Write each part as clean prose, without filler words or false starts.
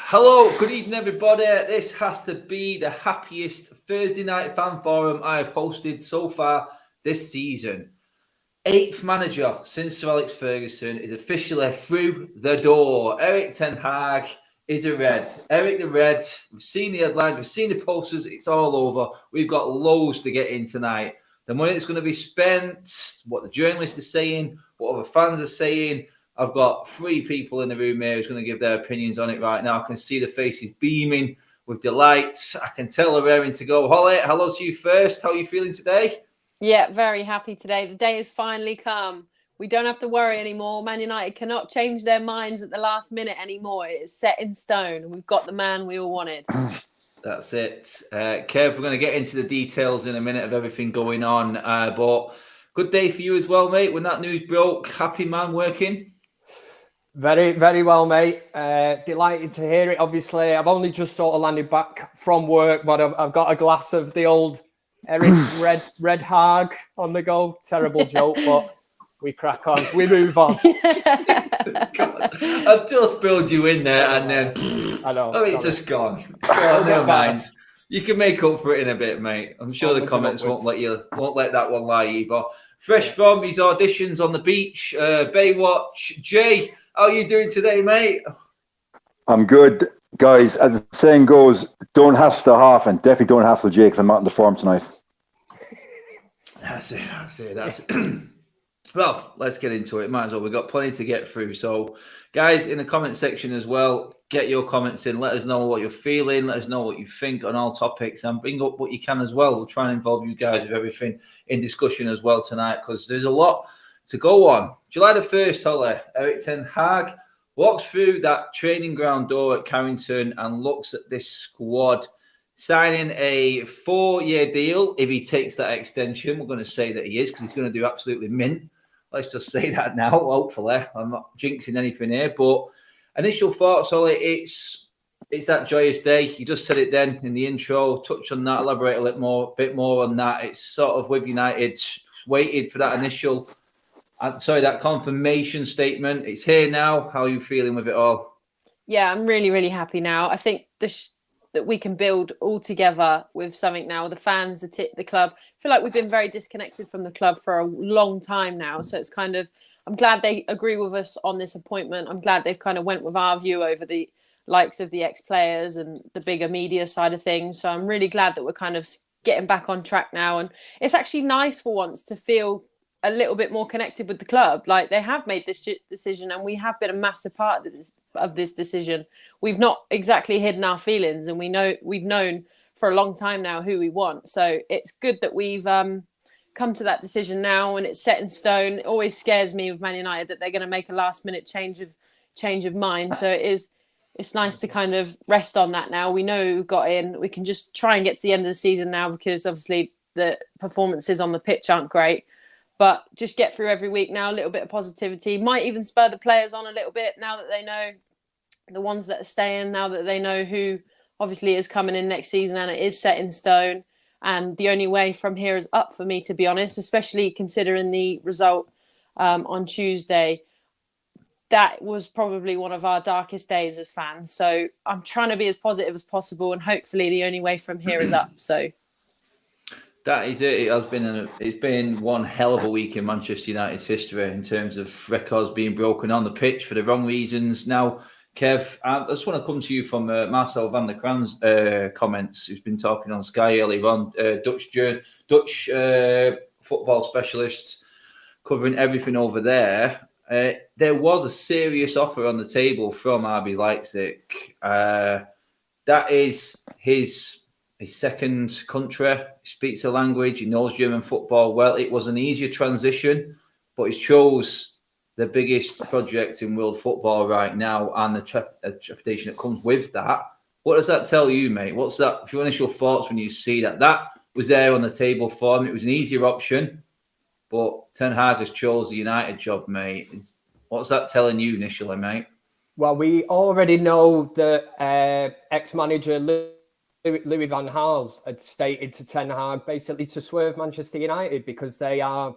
Hello, good evening, everybody. This has to be the happiest Thursday night fan forum I have hosted so far this season. 8th manager since Sir Alex Ferguson is officially through the door. Erik Ten Hag is a Red. Erik the Red. We've seen the headlines, we've seen the posters. It's all over. We've got loads to get in tonight. The money that's going to be spent, what the journalists are saying, what other fans are saying. I've got 3 people in the room here who's going to give their opinions on it right now. I can see the faces beaming with delight. I can tell they're raring to go. Holly, hello to you first. How are you feeling today? Yeah, very happy today. The day has finally come. We don't have to worry anymore. Man United cannot change their minds at the last minute anymore. It is set in stone. We've got the man we all wanted. That's it. Kev, we're going to get into the details in a minute of everything going on. But good day for you as well, mate. When that news broke, happy man working? Very, very well, mate. Delighted to hear it. Obviously, I've only just sort of landed back from work, but I've got a glass of the old Erik Red Hag on the go. Terrible joke, but we crack on. We move on. I just build you in there and then I know. It's just gone. Never mind. You can make up for it in a bit, mate. I'm sure the comments won't let that one lie either. Fresh from his auditions on the beach, Baywatch. Jay, how are you doing today, mate? I'm good, guys. As the saying goes, don't hassle half and definitely don't hassle Jay because I'm not in the form tonight. That's it. Well, let's get into it. Might as well. We've got plenty to get through. So, guys, in the comment section as well, get your comments in. Let us know what you're feeling. Let us know what you think on all topics and bring up what you can as well. We'll try and involve you guys with everything in discussion as well tonight because there's a lot to go on. July the 1st, Holly, Erik Ten Hag walks through that training ground door at Carrington and looks at this squad signing a 4-year deal. If he takes that extension, we're going to say that he is because he's going to do absolutely mint. Let's just say that now, hopefully. I'm not jinxing anything here, but initial thoughts, Ollie, it's that joyous day. You just said it then in the intro. Touch on that, elaborate a bit more on that. It's sort of with United, waited for that that confirmation statement. It's here now. How are you feeling with it all? Yeah, I'm really, really happy now. I think that we can build all together with something now. The fans, the club. I feel like we've been very disconnected from the club for a long time now. So it's kind of, I'm glad they agree with us on this appointment. I'm glad they've kind of went with our view over the likes of the ex-players and the bigger media side of things. So I'm really glad that we're kind of getting back on track now. And it's actually nice for once to feel a little bit more connected with the club. Like they have made this decision and we have been a massive part of this decision. We've not exactly hidden our feelings and we've known for a long time now who we want. So it's good that we've come to that decision now and it's set in stone. It always scares me with Man United that they're going to make a last minute change of mind. So it's nice to kind of rest on that now. We know we've got in. We can just try and get to the end of the season now because obviously the performances on the pitch aren't great. But just get through every week now, a little bit of positivity. Might even spur the players on a little bit now that they know the ones that are staying, now that they know who obviously is coming in next season and it is set in stone. And the only way from here is up for me, to be honest, especially considering the result on Tuesday. That was probably one of our darkest days as fans. So I'm trying to be as positive as possible and hopefully the only way from here is up. So that is it. It's been one hell of a week in Manchester United's history in terms of records being broken on the pitch for the wrong reasons. Now, Kev, I just want to come to you from Marcel van der Kran's comments, who's been talking on Sky earlier on, Dutch football specialist covering everything over there. There was a serious offer on the table from RB Leipzig. That is his second country. He speaks the language. He knows German football well. It was an easier transition, but he chose the biggest project in world football right now and the trepidation that comes with that. What does that tell you, mate? What's that? Your initial thoughts when you see that? That was there on the table for him. It was an easier option, but Ten Hag has chose the United job, mate. What's that telling you initially, mate? Well, we already know that ex-manager Louis van Gaal had stated to Ten Hag basically to swerve Manchester United because they are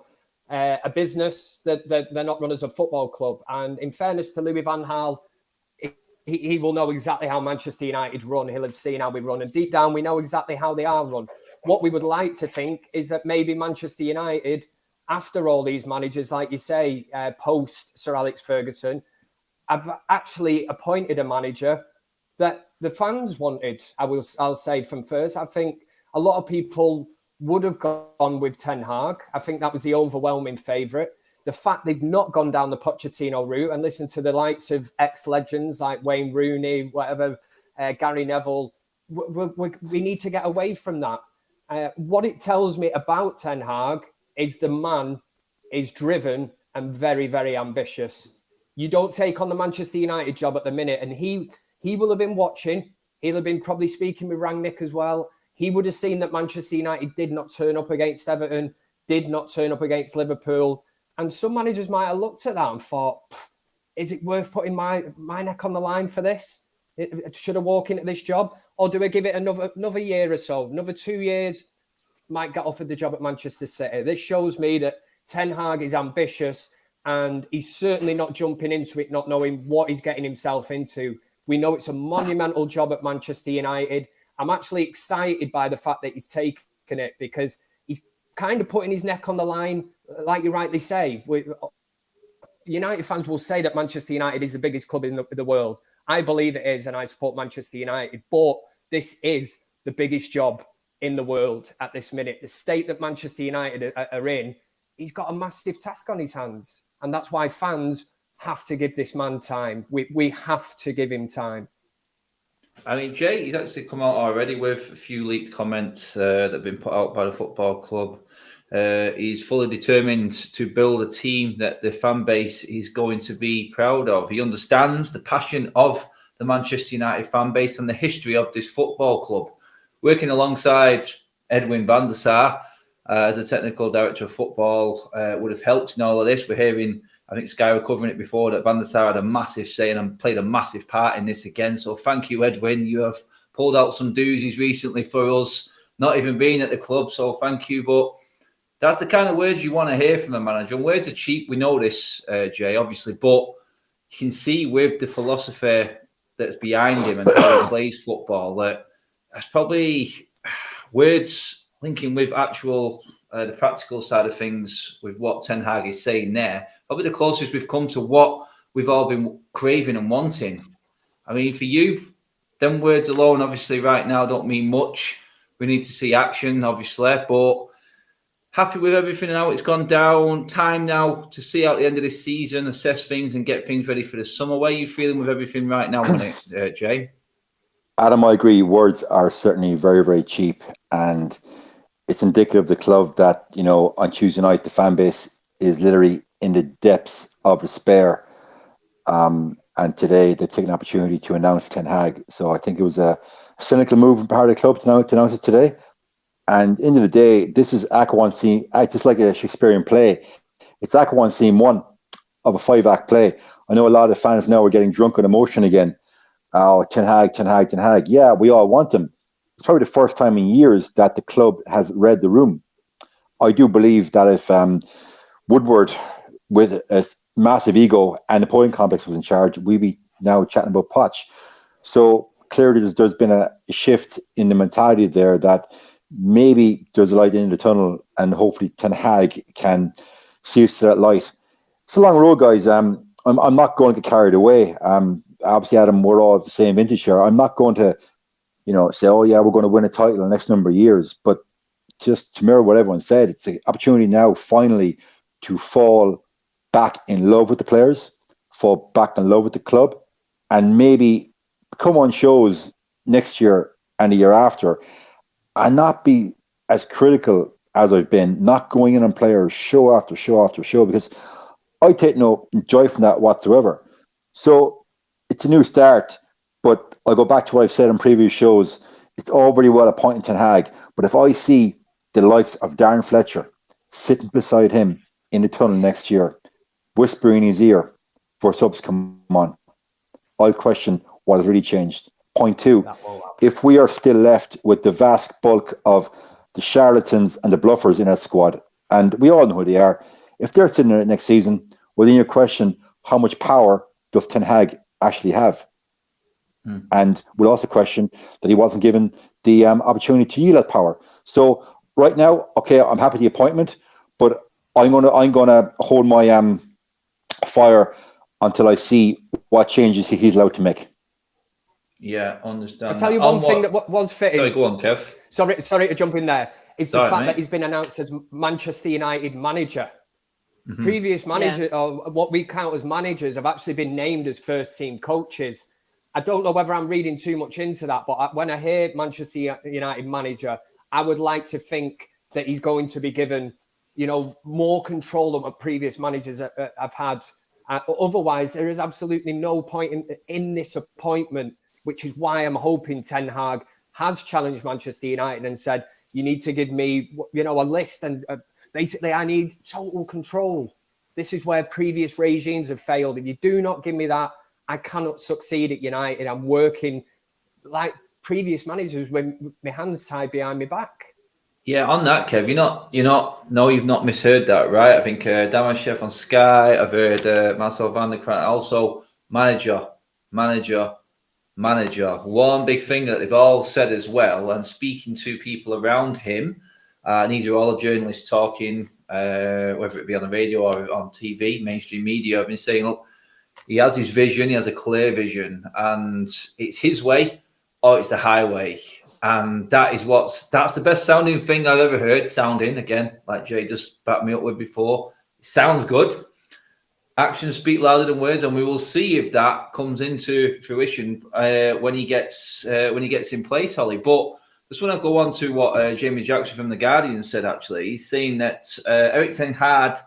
a business that they're not run as a football club. And in fairness to Louis van Gaal, he will know exactly how Manchester United run. He'll have seen how we run. And deep down, we know exactly how they are run. What we would like to think is that maybe Manchester United, after all these managers, like you say, post Sir Alex Ferguson, have actually appointed a manager that the fans wanted. I'll say from first. I think a lot of people would have gone with Ten Hag. I think that was the overwhelming favourite. The fact they've not gone down the Pochettino route and listened to the likes of ex-legends like Wayne Rooney, whatever, Gary Neville, we need to get away from that. What it tells me about Ten Hag is the man is driven and very, very ambitious. You don't take on the Manchester United job at the minute, and he will have been watching. He'll have been probably speaking with Rangnick as well. He would have seen that Manchester United did not turn up against Everton, did not turn up against Liverpool. And some managers might have looked at that and thought, is it worth putting my neck on the line for this? Should I walk into this job? Or do I give it another year or so, another 2 years, might get offered the job at Manchester City? This shows me that Ten Hag is ambitious and he's certainly not jumping into it, not knowing what he's getting himself into. We know it's a monumental job at Manchester United. I'm actually excited by the fact that he's taken it because he's kind of putting his neck on the line, like you rightly say. United fans will say that Manchester United is the biggest club in the world. I believe it is, and I support Manchester United. But this is the biggest job in the world at this minute. The state that Manchester United are in, he's got a massive task on his hands. And that's why fans have to give this man time. We have to give him time. I mean, Jay, he's actually come out already with a few leaked comments that have been put out by the football club. He's fully determined to build a team that the fan base is going to be proud of. He understands the passion of the Manchester United fan base and the history of this football club. Working alongside Edwin van der Sar as a technical director of football would have helped in all of this. We're hearing, I think Sky were covering it before, that Van der Sar had a massive say and played a massive part in this again. So thank you, Edwin. You have pulled out some doozies recently for us, not even being at the club. So thank you. But that's the kind of words you want to hear from a manager. And words are cheap. We know this, Jay, obviously. But you can see with the philosophy that's behind him and how he plays football that that's probably words linking with actual the practical side of things with what Ten Hag is saying there. Probably the closest we've come to what we've all been craving and wanting. I mean, for you, them words alone, obviously, right now don't mean much. We need to see action, obviously, but happy with everything and how it's gone down. Time now to see out the end of this season, assess things and get things ready for the summer. Where are you feeling with everything right now on it, Jay? Adam, I agree. Words are certainly very, very cheap, and it's indicative of the club that, you know, on Tuesday night, the fan base is literally in the depths of despair. And today they take an opportunity to announce Ten Hag. So I think it was a cynical move on part of the club to announce it today. And end of the day, this is Act 1 scene, just like a Shakespearean play. It's Act 1 scene 1 of a 5-act play. I know a lot of fans now are getting drunk on emotion again. Oh, Ten Hag, Ten Hag, Ten Hag. Yeah, we all want him. It's probably the first time in years that the club has read the room. I do believe that if Woodward, with a massive ego and a point complex, was in charge, we'd be now chatting about Poch. So clearly there's been a shift in the mentality there that maybe there's a light in the tunnel and hopefully Ten Hag can see us to that light. It's a long road, guys. I'm not going to get carried away. Obviously, Adam, we're all of the same vintage here. I'm not going to, you know, say, oh yeah, we're going to win a title in the next number of years. But just to mirror what everyone said, it's an opportunity now finally to fall back in love with the players, fall back in love with the club, and maybe come on shows next year and the year after and not be as critical as I've been, not going in on players show after show after show, because I take no joy from that whatsoever. So it's a new start, but I'll go back to what I've said in previous shows. It's all very well appointing Ten Hag, but if I see the likes of Darren Fletcher sitting beside him in the tunnel next year, whispering in his ear for subs come on, I'll question what has really changed. Point 2, if we are still left with the vast bulk of the charlatans and the bluffers in that squad, and we all know who they are, if they're sitting there next season, well, then you question how much power does Ten Hag actually have? And we'll also question that he wasn't given the opportunity to yield that power. So right now, okay, I'm happy with the appointment, but I'm gonna hold my fire until I see what changes he's allowed to make. Yeah, understand. I'll tell you one thing that was fitting. Sorry, go on, Kev. Sorry to jump in there. It's the fact mate. that he's been announced as Manchester United manager. Previous managers, or what we count as managers, have actually been named as first team coaches. I don't know whether I'm reading too much into that, but when I hear Manchester United manager, I would like to think that he's going to be given, more control than what previous managers have had. Otherwise, there is absolutely no point in this appointment, which is why I'm hoping Ten Hag has challenged Manchester United and said, you need to give me, a list. And basically, I need total control. This is where previous regimes have failed. If you do not give me that, I cannot succeed at United. I'm working like previous managers with my hands tied behind my back. Yeah, on that, Kev, you've not misheard that, right? I think Damon Chef on Sky, I've heard Marcel van der Krant, also manager. One big thing that they've all said as well, and speaking to people around him, and these are all journalists talking, whether it be on the radio or on TV, mainstream media, have been saying, look, he has his vision, he has a clear vision, and it's his way or it's the highway. And that's the best sounding thing I've ever heard. Sounding, again, like Jay just backed me up with before. It sounds good. Actions speak louder than words, and we will see if that comes into fruition when he gets in place, Holly. But just want to go on to what Jamie Jackson from The Guardian said, actually. He's saying that Erik Ten Hag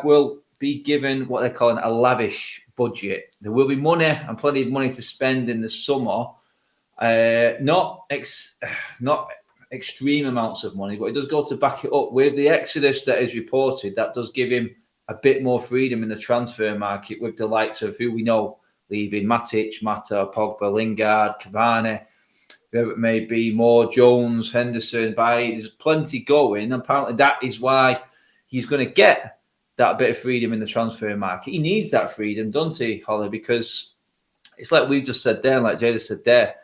will be given what they're calling a lavish budget. There will be money and plenty of money to spend in the summer. Not extreme amounts of money, but it does go to back it up with the exodus that is reported. That does give him a bit more freedom in the transfer market with the likes of who we know leaving: Matic, Mata, Pogba, Lingard, Cavani, whoever it may be, Moore, Jones, Henderson. There's plenty going. Apparently, that is why he's going to get that bit of freedom in the transfer market. He needs that freedom, doesn't he, Holly? Because it's like we've just said there, like Jada said there,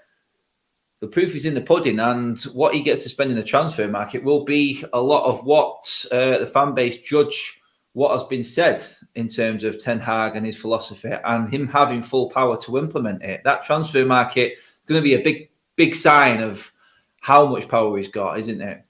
the proof is in the pudding, and what he gets to spend in the transfer market will be a lot of what the fan base judge what has been said in terms of Ten Hag and his philosophy, and him having full power to implement it. That transfer market is going to be a big sign of how much power he's got, isn't it?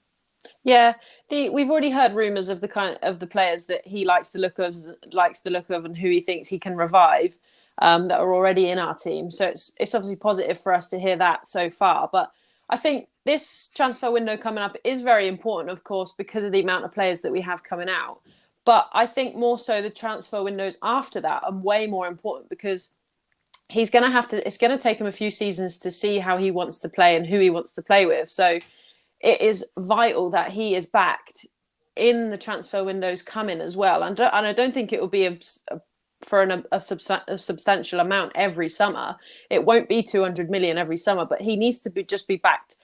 Yeah, we've already heard rumours of the kind of the players that he likes the look of, and who he thinks he can revive, that are already in our team. So it's obviously positive for us to hear that so far. But I think this transfer window coming up is very important, of course, because of the amount of players that we have coming out. But I think more so the transfer windows after that are way more important, because it's going to take him a few seasons to see how he wants to play and who he wants to play with. So it is vital that he is backed in the transfer windows coming as well. And I don't think it will be a substantial amount every summer. It won't be 200 million every summer, but he needs to just be backed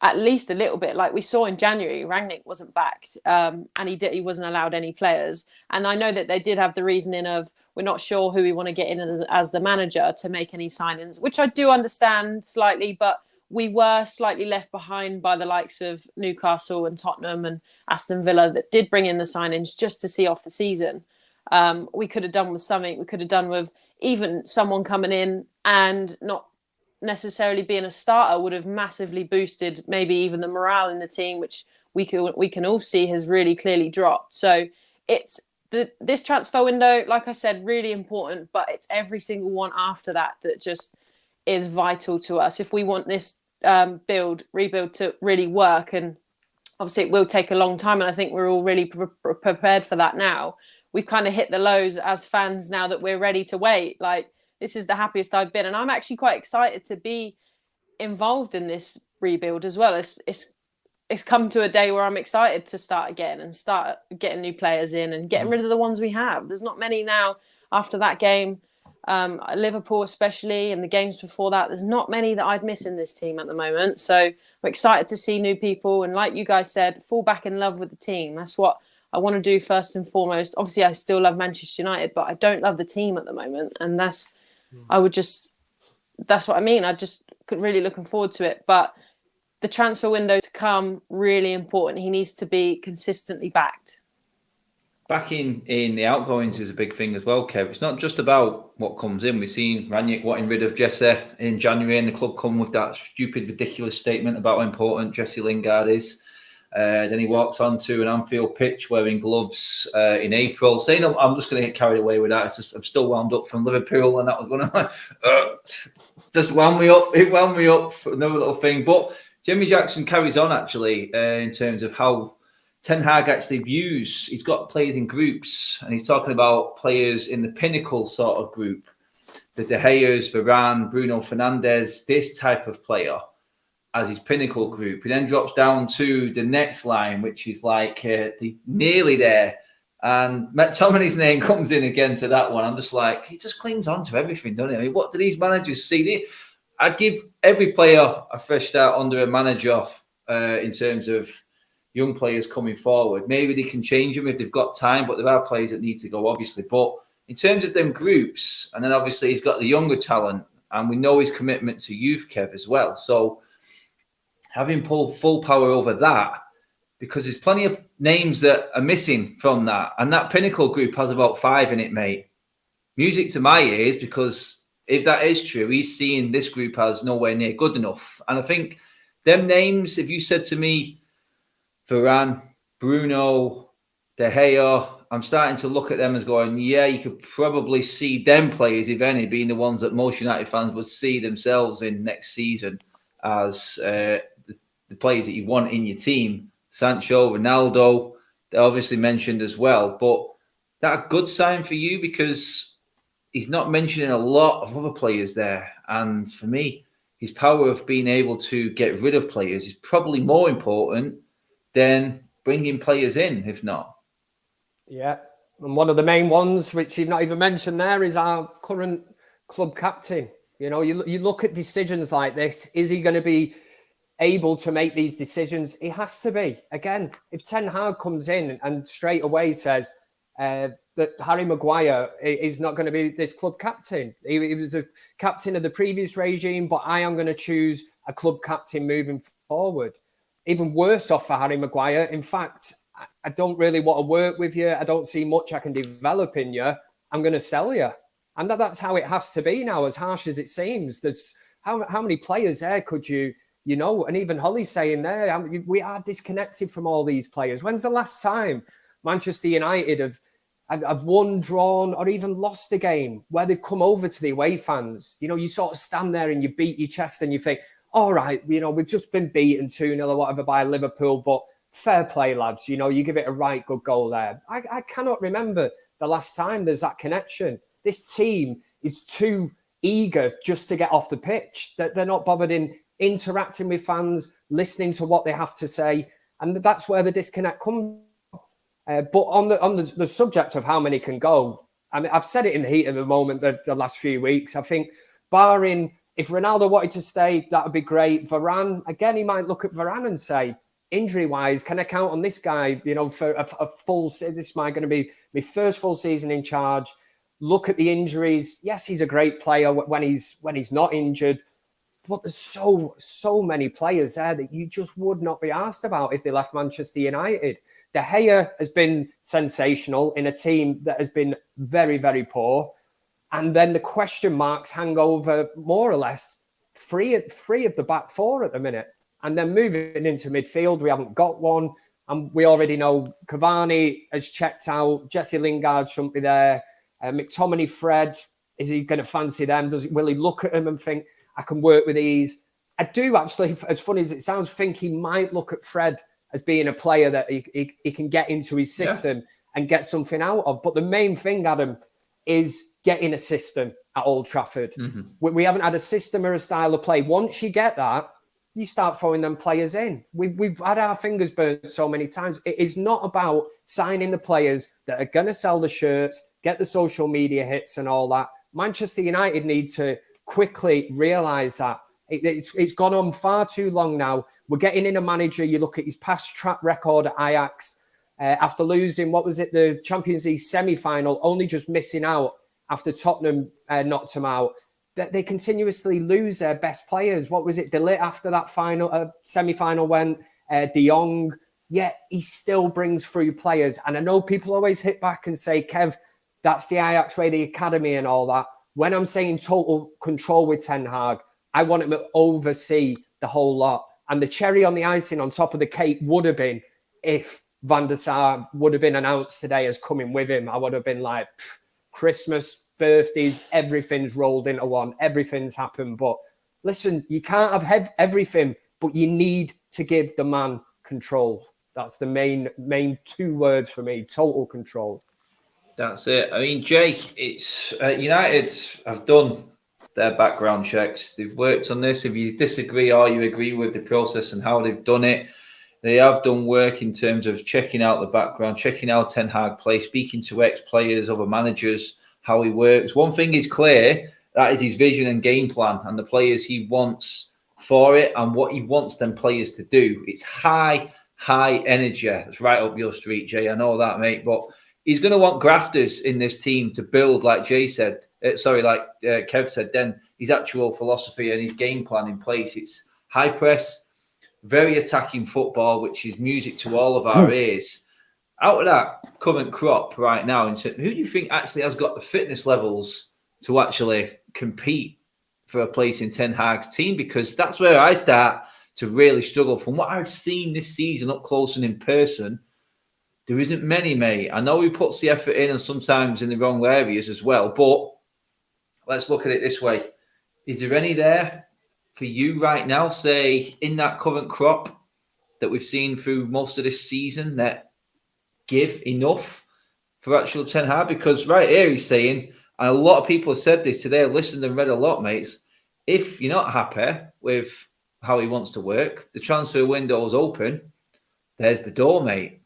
at least a little bit. Like we saw in January, Rangnick wasn't backed, and he wasn't allowed any players. And I know that they did have the reasoning of, we're not sure who we want to get in as the manager to make any signings, which I do understand slightly, but we were slightly left behind by the likes of Newcastle and Tottenham and Aston Villa that did bring in the signings just to see off the season. We could have done with something. We could have done with even someone coming in and not necessarily being a starter would have massively boosted maybe even the morale in the team, which we can all see has really clearly dropped. So it's this transfer window, like I said, really important, but it's every single one after that just is vital to us if we want this rebuild to really work. And obviously it will take a long time, and I think we're all really prepared for that now. We've kind of hit the lows as fans now that we're ready to wait. Like, this is the happiest I've been, and I'm actually quite excited to be involved in this rebuild as well. It's come to a day where I'm excited to start again and start getting new players in and getting rid of the ones we have. There's not many now after that game, Liverpool especially, and the games before that. There's not many that I'd miss in this team at the moment. So I'm excited to see new people, and like you guys said, fall back in love with the team. That's what I want to do first and foremost. Obviously, I still love Manchester United, but I don't love the team at the moment, and I would just that's what I mean. I just really looking forward to it. But the transfer window to come, really important. He needs to be consistently backed. Backing in the outgoings is a big thing as well, Kev. It's not just about what comes in. We've seen Ranić wanting rid of Jesse in January, and the club come with that stupid, ridiculous statement about how important Jesse Lingard is. Then he walks onto an Anfield pitch wearing gloves in April. Saying I'm just going to get carried away with that. It's just I'm still wound up from Liverpool, and that was one of my just wound me up. It wound me up for another little thing. But Jimmy Jackson carries on actually in terms of how Ten Hag actually views. He's got players in groups, and he's talking about players in the pinnacle sort of group, the De Gea's, Varane, Bruno Fernandes, this type of player as his pinnacle group. He then drops down to the next line, which is like nearly there. And McTominay's name comes in again to that one. I'm just like, he just clings on to everything, doesn't he? I mean, what do these managers see? I'd give every player a fresh start under a manager in terms of young players coming forward. Maybe they can change them if they've got time, but there are players that need to go, obviously. But in terms of them groups, and then obviously he's got the younger talent, and we know his commitment to youth, Kev, as well. So having pulled full power over that, because there's plenty of names that are missing from that. And that pinnacle group has about 5 in it, mate. Music to my ears, because if that is true, he's seeing this group as nowhere near good enough. And I think them names, if you said to me, Varane, Bruno, De Gea, I'm starting to look at them as going, yeah, you could probably see them players, if any, being the ones that most United fans would see themselves in next season as the players that you want in your team. Sancho, Ronaldo, they're obviously mentioned as well. But that's a good sign for you, because he's not mentioning a lot of other players there. And for me, his power of being able to get rid of players is probably more important than bringing players in, if not. Yeah. And one of the main ones, which you've not even mentioned there, is our current club captain. You know, you look at decisions like this. Is he going to be able to make these decisions? He has to be. Again, if Ten Hag comes in and straight away says that Harry Maguire is not going to be this club captain. He was a captain of the previous regime, but I am going to choose a club captain moving forward. Even worse off for Harry Maguire. In fact, I don't really want to work with you. I don't see much I can develop in you. I'm going to sell you. And that's how it has to be now, as harsh as it seems. There's how many players there could you know, and even Holly's saying there, we are disconnected from all these players. When's the last time Manchester United have won, drawn, or even lost a game where they've come over to the away fans? You know, you sort of stand there and you beat your chest and you think, all right, you know, we've just been beaten 2-0 or whatever by Liverpool, but fair play, lads. You know, you give it a right good goal there. I cannot remember the last time there's that connection. This team is too eager just to get off the pitch. They're not bothered in interacting with fans, listening to what they have to say. And that's where the disconnect comes. But on the subject of how many can go, I mean, I've said it in the heat of the moment the last few weeks. I think barring, if Ronaldo wanted to stay, that would be great. Varane, again, he might look at Varane and say, injury-wise, can I count on this guy, you know, for a full season? This is going to be my first full season in charge. Look at the injuries. Yes, he's a great player when he's not injured. But there's so many players there that you just would not be asked about if they left Manchester United. De Gea has been sensational in a team that has been very, very poor. And then the question marks hang over more or less three of the back four at the minute. And then moving into midfield, we haven't got one. And we already know Cavani has checked out. Jesse Lingard shouldn't be there. McTominay, Fred, is he going to fancy them? Will he look at them and think, I can work with these? I do actually, as funny as it sounds, think he might look at Fred as being a player that he can get into his system and get something out of. But the main thing, Adam, is getting a system at Old Trafford. Mm-hmm. We haven't had a system or a style of play. Once you get that, you start throwing them players in. We've had our fingers burnt so many times. It is not about signing the players that are going to sell the shirts, get the social media hits and all that. Manchester United need to quickly realise that. It's gone on far too long now. We're getting in a manager. You look at his past track record at Ajax. After losing, the Champions League semi-final, only just missing out after Tottenham knocked him out. that they continuously lose their best players. What was it? De Ligt after that final semi-final went, De Jong, yet he still brings through players. And I know people always hit back and say, Kev, that's the Ajax way, the academy and all that. When I'm saying total control with Ten Hag, I want him to oversee the whole lot. And the cherry on the icing on top of the cake would have been if Van der Sar would have been announced today as coming with him. I would have been like, Christmas, birthdays, everything's rolled into one. Everything's happened. But listen, you can't have everything, but you need to give the man control. That's the main 2 words for me, total control. That's it. I mean, Jake, it's United have done their background checks. They've worked on this. If you disagree or you agree with the process and how they've done it, they have done work in terms of checking out the background, checking out Ten Hag play, speaking to ex-players, other managers, how he works. One thing is clear, that is his vision and game plan and the players he wants for it and what he wants them players to do. It's high energy. It's right up your street, Jay. I know that, mate. But he's going to want grafters in this team to build, like Kev said, then his actual philosophy and his game plan in place. It's high press, very attacking football, which is music to all of our ears. Out of that current crop right now, who do you think actually has got the fitness levels to actually compete for a place in Ten Hag's team? Because that's where I start to really struggle. From what I've seen this season up close and in person, there isn't many, mate. I know he puts the effort in and sometimes in the wrong areas as well, but let's look at it this way. Is there any there for you right now, say, in that current crop that we've seen through most of this season that give enough for actual Ten Hag? Because right here he's saying, and a lot of people have said this today, I've listened and read a lot, mates, if you're not happy with how he wants to work, the transfer window's open, there's the door, mate.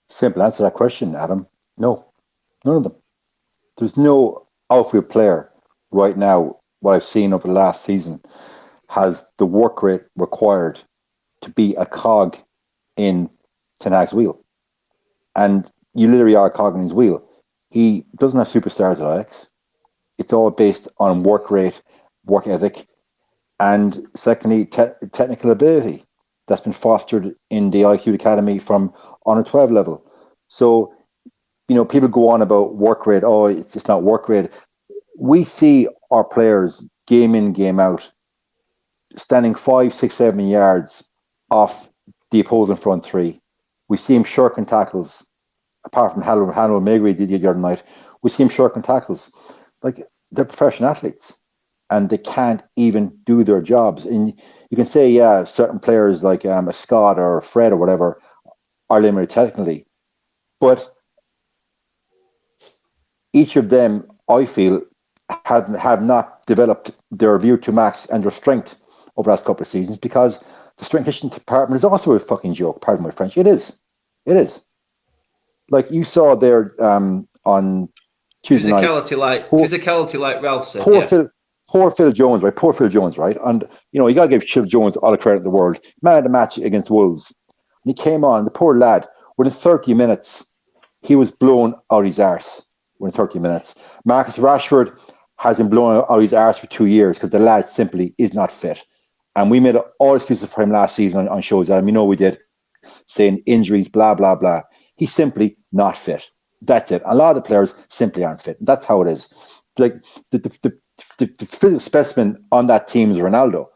Simple answer to that question, Adam. No, none of them. There's no outfield player right now, what I've seen over the last season, has the work rate required to be a cog in Ten Hag's wheel. And you literally are a cog in his wheel. He doesn't have superstars at Ajax. It's all based on work rate, work ethic, and secondly, technical ability that's been fostered in the IQ Academy from under 12 level. So, people go on about work rate. Oh, it's not work rate. We see our players game in, game out, standing 5, 6, 7 yards off the opposing front three. We see him shirking tackles, apart from Hannibal Megri did the other night. We see him shirking tackles. Like, they're professional athletes and they can't even do their jobs. And you can say, yeah, certain players like a Scott or a Fred or whatever are limited technically. But each of them, I feel, have not developed their view to max and their strength over the last couple of seasons, because the strength conditioning department is also a fucking joke. Pardon my French. It is. Like you saw there on Tuesday night. Physicality, like Ralph said. Poor Phil Jones, right? And you got to give Phil Jones all the credit in the world. Man of the match against Wolves. And he came on. The poor lad, within 30 minutes, he was blown out his arse. Within 30 minutes, Marcus Rashford has been blown out his arse for 2 years because the lad simply is not fit. And we made all excuses for him last season on shows, and we did, saying injuries, blah, blah, blah. He's simply not fit. That's it. A lot of the players simply aren't fit. That's how it is. Like the physical specimen on that team is Ronaldo.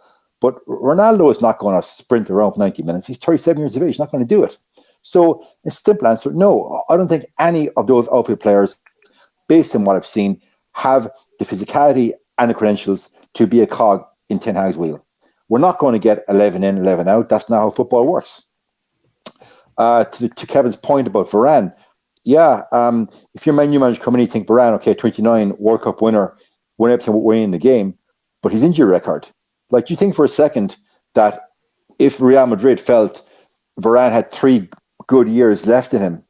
But Ronaldo is not going to sprint around for 90 minutes. He's 37 years of age. He's not going to do it. So a simple answer, no. I don't think any of those outfield players, based on what I've seen, have the physicality and the credentials to be a cog in Ten Hag's wheel. We're not going to get 11 in, 11 out. That's not how football works. To Kevin's point about Varane, yeah, if you're Man U manager coming in, you think Varane, okay, 29, World Cup winner, won everything winning the game, but his injury record. Like, do you think for a second that if Real Madrid felt Varane had 3 good years left in him,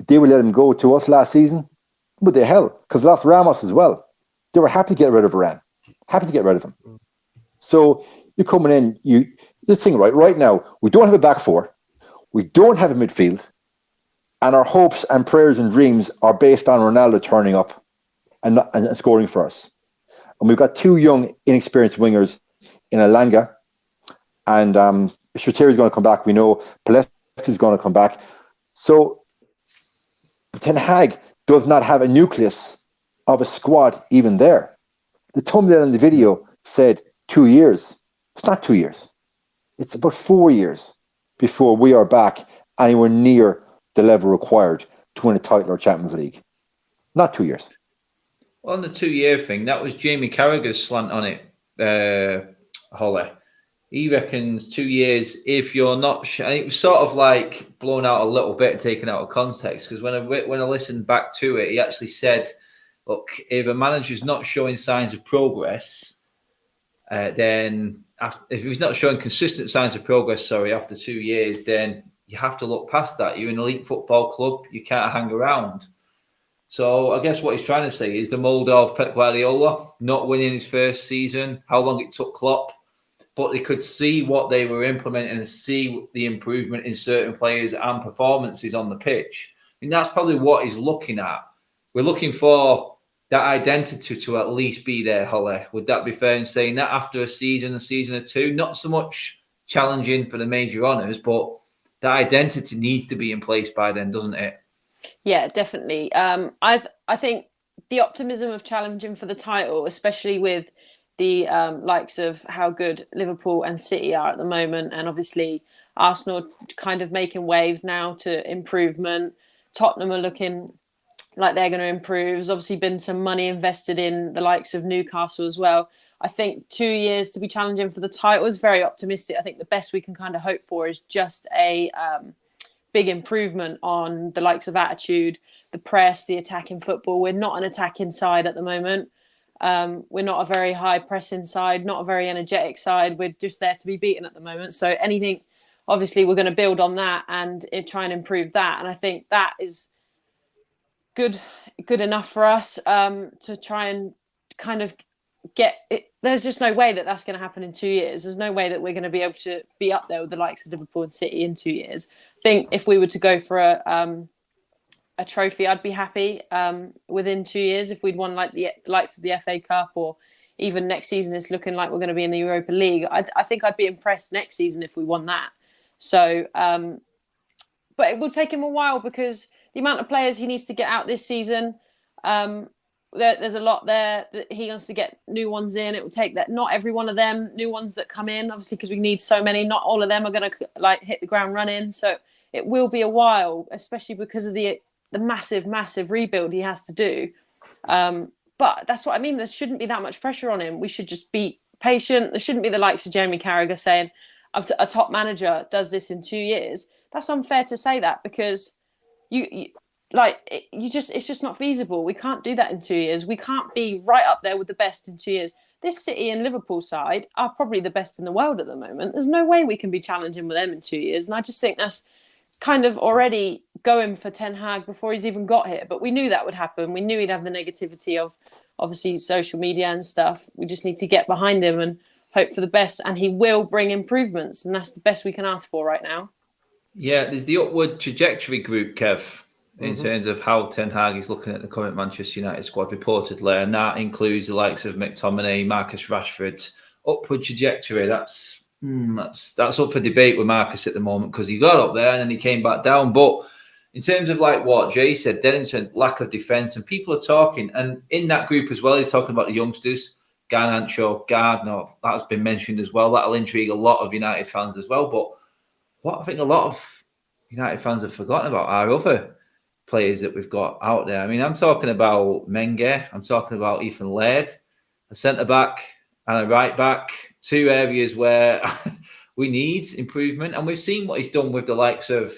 they would let him go to us last season? Would they? Hell, because they lost Ramos as well. They were happy to get rid of Varane, happy to get rid of him. So you're coming in, the thing right now, we don't have a back four, we don't have a midfield, and our hopes and prayers and dreams are based on Ronaldo turning up and scoring for us. And we've got two young, inexperienced wingers in Alanga, and Shaqiri is going to come back. We know Paleski is going to come back. So Ten Hag does not have a nucleus of a squad even there. The thumbnail in the video said 2 years. It's not 2 years. It's about 4 years before we are back anywhere near the level required to win a title or Champions League. Not 2 years. On the 2 year thing, that was Jamie Carragher's slant on it, Holly. He reckons 2 years if you're not... and it was sort of like blown out a little bit, taken out of context, because when I listened back to it, he actually said, look, if a manager's not showing signs of progress, then if he's not showing consistent signs of progress, after 2 years, then you have to look past that. You're an elite football club. You can't hang around. So I guess what he's trying to say is the mould of Pep Guardiola, not winning his first season, how long it took Klopp, but they could see what they were implementing and see the improvement in certain players and performances on the pitch. I mean, that's probably what he's looking at. We're looking for that identity to at least be there, Holly. Would that be fair in saying that after a season or two? Not so much challenging for the major honours, but that identity needs to be in place by then, doesn't it? Yeah, definitely. I think the optimism of challenging for the title, especially with the likes of how good Liverpool and City are at the moment, and obviously Arsenal kind of making waves now to improvement. Tottenham are looking like they're going to improve. There's obviously been some money invested in the likes of Newcastle as well. I think 2 years to be challenging for the title is very optimistic. I think the best we can kind of hope for is just a big improvement on the likes of attitude, the press, the attacking football. We're not an attacking side at the moment. We're not a very high pressing side, not a very energetic side. We're just there to be beaten at the moment. So anything, obviously, we're going to build on that and try and improve that. And I think that is good enough for us to try and kind of get it. There's just no way that that's going to happen in 2 years. There's no way that we're going to be able to be up there with the likes of Liverpool and City in 2 years. I think if we were to go for a trophy, I'd be happy within 2 years. If we'd won like the likes of the FA Cup, or even next season it's looking like we're going to be in the Europa League, I think I'd be impressed next season if we won that. So, but it will take him a while because the amount of players he needs to get out this season, there's a lot there that he wants to get new ones in. It will take that. Not every one of them new ones that come in, obviously, because we need so many. Not all of them are going to like hit the ground running. So it will be a while, especially because of the massive rebuild he has to do. But that's what I mean. There shouldn't be that much pressure on him. We should just be patient. There shouldn't be the likes of Jamie Carragher saying a top manager does this in 2 years. That's unfair to say that because it's just not feasible. We can't do that in 2 years. We can't be right up there with the best in 2 years. This City and Liverpool side are probably the best in the world at the moment. There's no way we can be challenging with them in 2 years. And I just think that's kind of already going for Ten Hag before he's even got here. But we knew that would happen. We knew he'd have the negativity of obviously social media and stuff. We just need to get behind him and hope for the best. And he will bring improvements. And that's the best we can ask for right now. Yeah, there's the upward trajectory group, Kev, in terms of how Ten Hag is looking at the current Manchester United squad reportedly. And that includes the likes of McTominay, Marcus Rashford. Upward trajectory, that's up for debate with Marcus at the moment because he got up there and then he came back down. But in terms of like what Jay said, Dennington, lack of defence, and people are talking, and in that group as well, he's talking about the youngsters, Garnacho, Gardner, that's been mentioned as well. That'll intrigue a lot of United fans as well. But what I think a lot of United fans have forgotten about are other players that we've got out there. I mean, I'm talking about Menge, I'm talking about Ethan Laird, a centre-back and a right-back, two areas where we need improvement. And we've seen what he's done with the likes of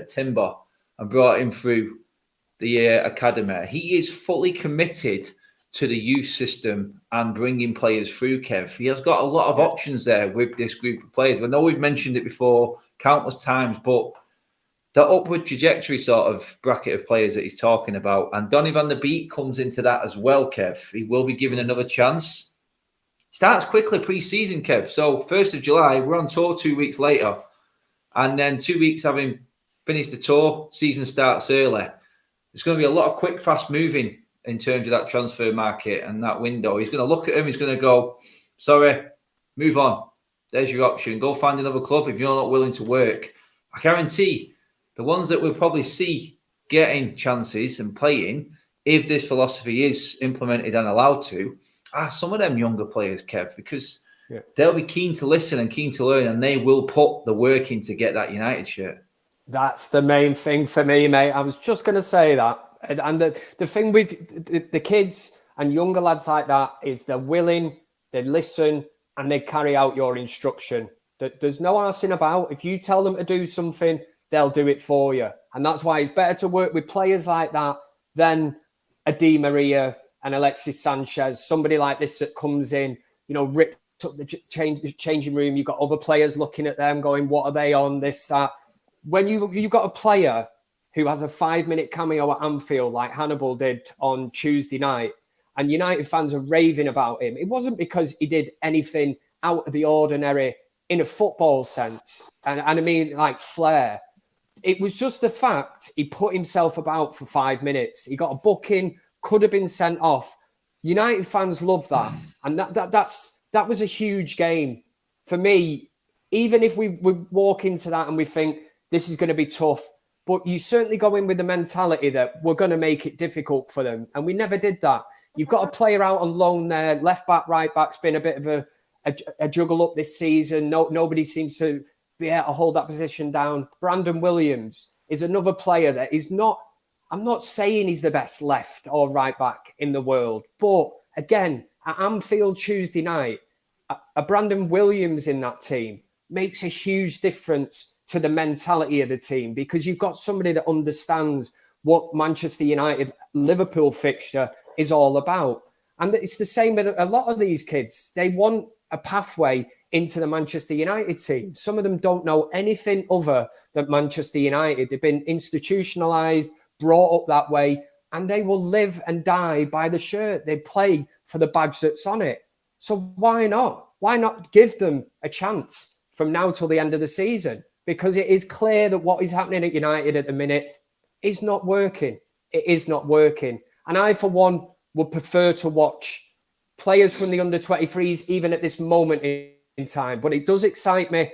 Timber and brought him through the academy. He is fully committed to the youth system and bringing players through, Kev. He has got a lot of options there with this group of players. I know we've mentioned it before countless times, but the upward trajectory sort of bracket of players that he's talking about. And Donny van der Beek comes into that as well, Kev. He will be given another chance. Starts quickly pre-season, Kev. So 1st of July, we're on tour 2 weeks later. And then 2 weeks having finished the tour, season starts early. There's going to be a lot of quick, fast moving in terms of that transfer market and that window. He's going to look at him. He's going to go, sorry, move on. There's your option. Go find another club if you're not willing to work. I guarantee the ones that we'll probably see getting chances and playing, if this philosophy is implemented and allowed to, are some of them younger players, Kev, because they'll be keen to listen and keen to learn, and they will put the work in to get that United shirt. That's the main thing for me, mate. I was just going to say that. And the thing with the kids and younger lads like that is they're willing, they listen, and they carry out your instruction. There's no arsing about. If you tell them to do something, they'll do it for you. And that's why it's better to work with players like that than a Di Maria and Alexis Sanchez, somebody like this that comes in, you know, rips up the changing room. You've got other players looking at them going, what are they on, this, that. When you've got a player who has a 5-minute cameo at Anfield like Hannibal did on Tuesday night, and United fans are raving about him, it wasn't because he did anything out of the ordinary in a football sense. And I mean, like flair. It was just the fact he put himself about for 5 minutes. He got a booking, could have been sent off. United fans love that. And that was a huge game. For me, even if we walk into that and we think this is going to be tough, but you certainly go in with the mentality that we're going to make it difficult for them. And we never did that. You've got a player out on loan there. Left back, right back's been a bit of a juggle up this season. Nobody seems to be able to hold that position down. Brandon Williams is another player that is not, I'm not saying he's the best left or right back in the world. But again, at Anfield Tuesday night, a Brandon Williams in that team makes a huge difference to the mentality of the team, because you've got somebody that understands what Manchester United Liverpool fixture is all about. And it's the same with a lot of these kids. They want a pathway into the Manchester United team. Some of them don't know anything other than Manchester United. They've been institutionalized, brought up that way, and they will live and die by the shirt. They play for the badge that's on it. So why not? Why not give them a chance from now till the end of the season? Because it is clear that what is happening at United at the minute is not working. It is not working. And I, for one, would prefer to watch players from the under-23s even at this moment in time. But it does excite me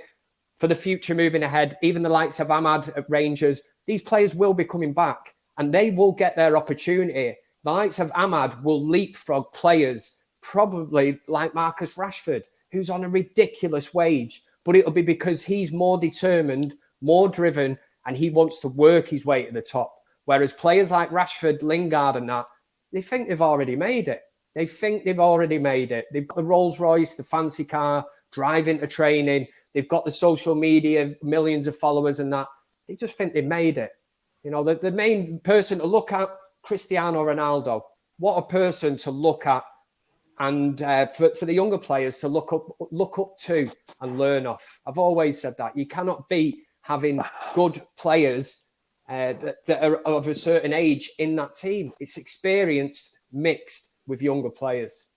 for the future moving ahead. Even the likes of Ahmad at Rangers, these players will be coming back and they will get their opportunity. The likes of Ahmad will leapfrog players probably like Marcus Rashford, who's on a ridiculous wage. But it'll be because he's more determined, more driven, and he wants to work his way to the top. Whereas players like Rashford, Lingard and that, they think they've already made it. They think they've already made it. They've got the Rolls Royce, the fancy car, driving to training. They've got the social media, millions of followers and that. They just think they've made it. You know, the main person to look at, Cristiano Ronaldo. What a person to look at. And for the younger players to look up to and learn off. I've always said that. You cannot beat having good players that are of a certain age in that team. It's experienced mixed with younger players.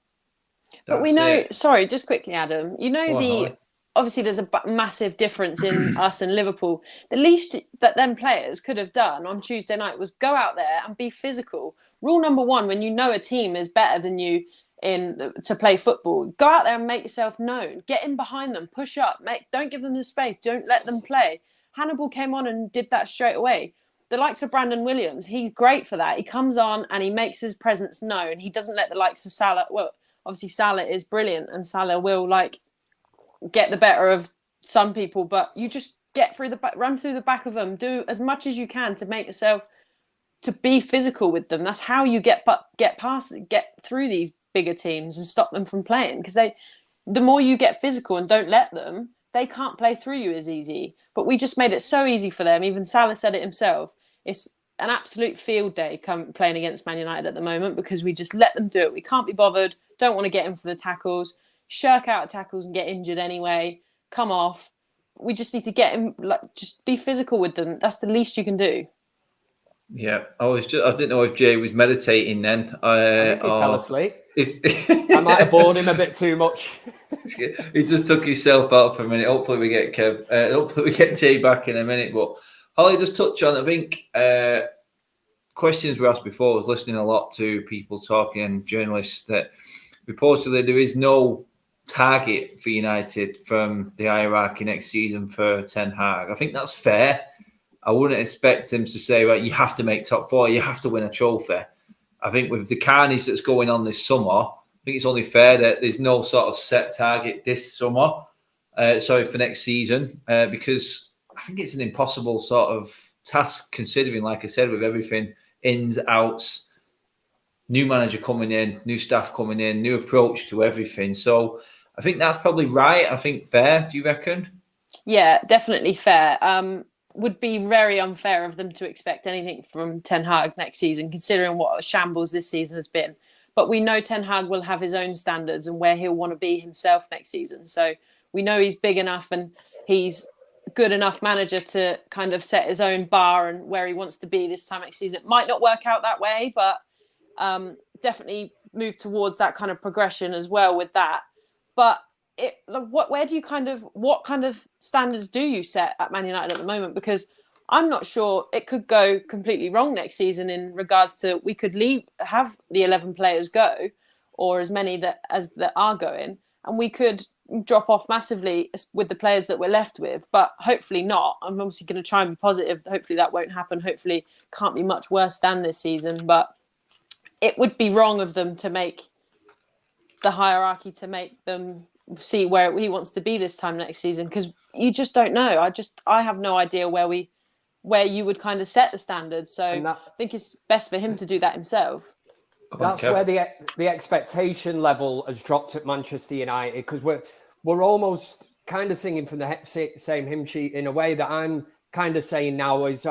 But we know, sorry, just quickly, Adam, you know, obviously there's a massive difference in us and Liverpool. The least that them players could have done on Tuesday night was go out there and be physical. Rule number one, when you know a team is better than you to play football, go out there and make yourself known. Get in behind them, push up, don't give them the space, don't let them play. Hannibal came on and did that straight away. The likes of Brandon Williams, he's great for that. He comes on and he makes his presence known. He doesn't let the likes of Salah, well, obviously Salah is brilliant and Salah will get the better of some people, but you just run through the back of them, do as much as you can to make yourself, to be physical with them. That's how you get through these bigger teams and stop them from playing, because the more you get physical and don't let them, they can't play through you as easy. But we just made it so easy for them. Even Salah said it himself. It's an absolute field day playing against Man United at the moment, because we just let them do it. We can't be bothered, don't want to get in for the tackles, shirk out of tackles and get injured anyway, come off. We just need to get him, just be physical with them. That's the least you can do. Yeah, I didn't know if Jay was meditating then. I think he fell asleep. I might have bored him a bit too much. He just took himself out for a minute. Hopefully we get hopefully we get Jay back in a minute. But Holly, just touch on, I think, questions we asked before, I was listening a lot to people talking and journalists that reportedly there is no target for United from the hierarchy next season for Ten Hag. I think that's fair. I wouldn't expect him to say, right, you have to make top four, you have to win a trophy. I think with the carnage that's going on this summer, I think it's only fair that there's no sort of set target this summer, for next season, because I think it's an impossible sort of task considering, like I said, with everything, ins, outs, new manager coming in, new staff coming in, new approach to everything. So I think that's probably right. I think fair. Do you reckon? Yeah, definitely fair. Would be very unfair of them to expect anything from Ten Hag next season, considering what a shambles this season has been. But we know Ten Hag will have his own standards and where he'll want to be himself next season. So we know he's big enough and he's good enough manager to kind of set his own bar and where he wants to be this time next season. It might not work out that way, but definitely move towards that kind of progression as well with that. But what kind of standards do you set at Man United at the moment? Because I'm not sure, it could go completely wrong next season in regards to we could have the 11 players go, or as many that are going, and we could drop off massively with the players that we're left with. But hopefully not. I'm obviously going to try and be positive. Hopefully that won't happen. Hopefully can't be much worse than this season. But it would be wrong of them to make the hierarchy, to make them see where he wants to be this time next season, because you just don't know. I have no idea where you would kind of set the standards. So I think it's best for him to do that himself. That's where the expectation level has dropped at Manchester United, because we're almost kind of singing from the same hymn sheet in a way that I'm kind of saying now is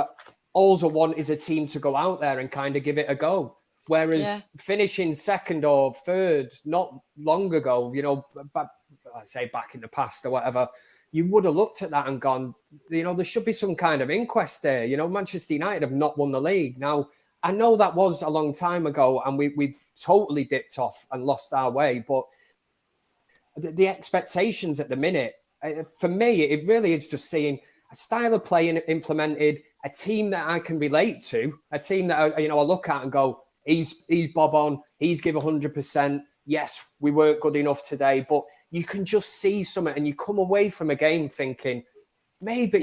all I want is a team to go out there and kind of give it a go. Whereas finishing second or third not long ago, I say back in the past or whatever, you would have looked at that and gone, there should be some kind of inquest there. Manchester United have not won the league. Now, I know that was a long time ago and we've totally dipped off and lost our way. But the expectations at the minute, for me, it really is just seeing a style of play implemented, a team that I can relate to, a team that, I look at and go, he's bob on, he's give 100%. Yes, we weren't good enough today, but you can just see something and you come away from a game thinking, maybe,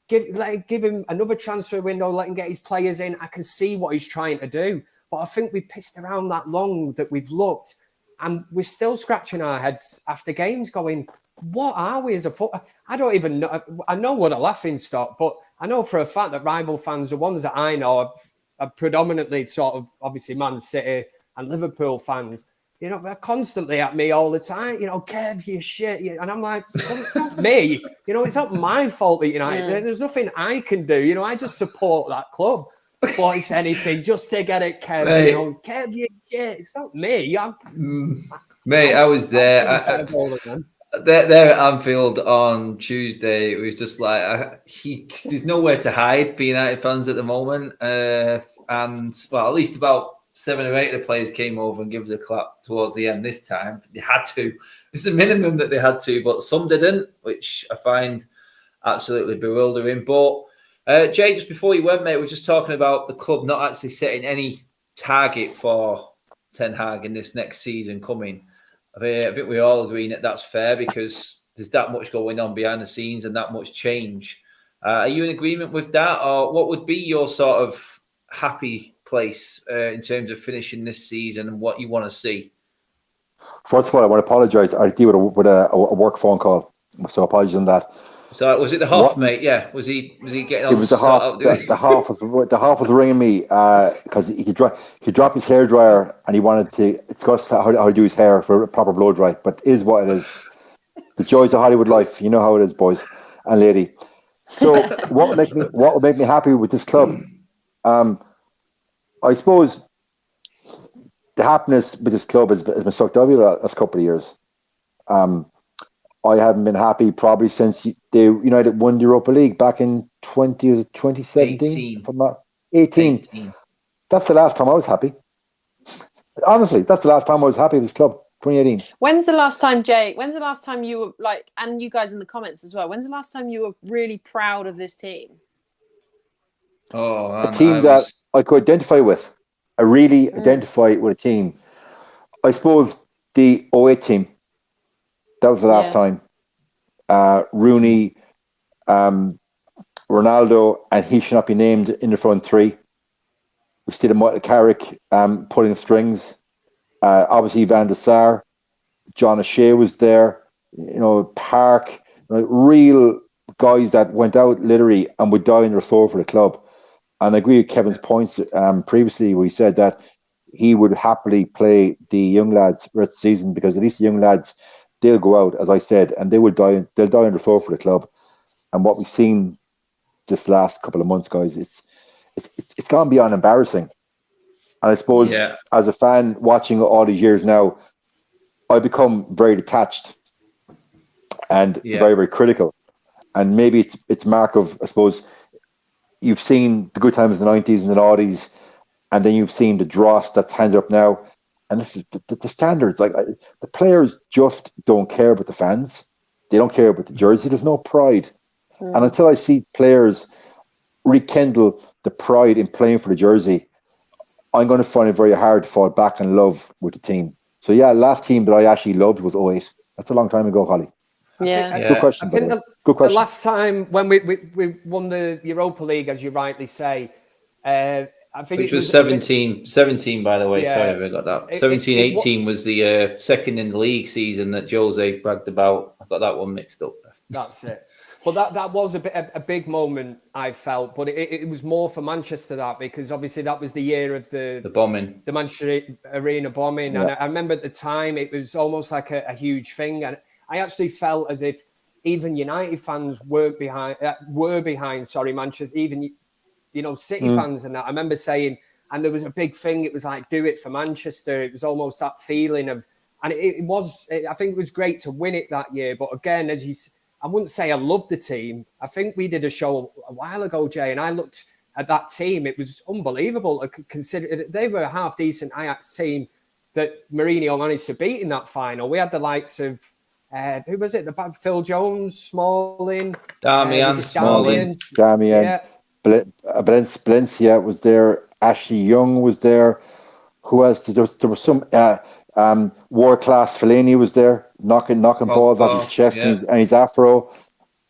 give him another transfer window, let him get his players in. I can see what he's trying to do. But I think we pissed around that long that we've looked and we're still scratching our heads after games going, what are we as a football? I don't even know. I know what a laughing stock, but I know for a fact that rival fans, the ones that I know are predominantly sort of obviously Man City and Liverpool fans. They're constantly at me all the time. Kev, you shit. And I'm like, well, it's not me. It's not my fault that there's nothing I can do. I just support that club. But it's anything just to get it, Kev. Mate. Kev, you shit. It's not me. Mate, I was there. There at Anfield on Tuesday, it was just like there's nowhere to hide for United fans at the moment. And at least about 7 or 8 of the players came over and gave us a clap towards the end this time. They had to. It's the minimum that they had to, but some didn't, which I find absolutely bewildering. But Jay, just before you went, mate, we were just talking about the club not actually setting any target for Ten Hag in this next season coming. I think we're all agreeing that that's fair because there's that much going on behind the scenes and that much change. Are you in agreement with that, or what would be your sort of happy place in terms of finishing this season and what you want to see? First of all, I want to apologise. I deal with a work phone call, so apologies on that. So was it the Hoff, mate? Yeah, was he getting on? It was the Hoff. The Hoff was ringing me because he dropped his hairdryer and he wanted to discuss how to do his hair for a proper blow dry. But it is what it is. The joys of Hollywood life. You know how it is, boys and lady. So what would make me happy with this club? I suppose the happiness with this club has been sucked out of the last couple of years. I haven't been happy probably since United won the Europa League back in 2017. 18. That's the last time I was happy. Honestly, that's the last time I was happy with this club, 2018. When's the last time, Jay? When's the last time you were and you guys in the comments as well, when's the last time you were really proud of this team? Oh, a team that I could identify with. I really identify with a team. I suppose the 08 team, that was the last time. Rooney, Ronaldo, and he should not be named in the front three. We still had Carragher pulling strings. Obviously, Van der Sar, John O'Shea was there. Park, real guys that went out literally and would die in their soul for the club. And I agree with Kevin's points previously, where he said that he would happily play the young lads the rest of the season, because at least the young lads, they'll go out, as I said, and they'll die in their soul for the club. And what we've seen this last couple of months, guys, it's gone beyond embarrassing. And I suppose as a fan watching all these years now, I become very detached and very, very critical. And maybe it's mark of, I suppose, you've seen the good times in the 90s and the 90s, and then you've seen the dross that's handed up now. And this is the standards. Like, the players just don't care about the fans. They don't care about the jersey. There's no pride. And until I see players rekindle the pride in playing for the jersey, I'm going to find it very hard to fall back in love with the team. So last team that I actually loved was 08. That's a long time ago, Holly. Good question. I think good question. The last time when we won the Europa League, as you rightly say, I think which was 17, by the way. Yeah, sorry, I got that. 17-18 was the second in the league season that Jose bragged about. I got that one mixed up. That's it. Well, that was a big moment, I felt, but it was more for Manchester, that, because obviously that was the year of the bombing, the Manchester Arena bombing, and I remember at the time it was almost like a huge thing, and I actually felt as if even United fans were behind Manchester, even City fans and that. I remember saying, and there was a big thing. It was like, do it for Manchester. It was almost that feeling of, and it was. I think it was great to win it that year, but again, I wouldn't say I loved the team. I think we did a show a while ago, Jay, and I looked at that team. It was unbelievable. Consider they were a half-decent Ajax team that Mourinho managed to beat in that final. We had the likes of, who was it? The Phil Jones, Smalling. Damian. Valencia was there. Ashley Young was there. Who else? There was some... world-class Fellaini was there, knocking balls off his chest and his afro.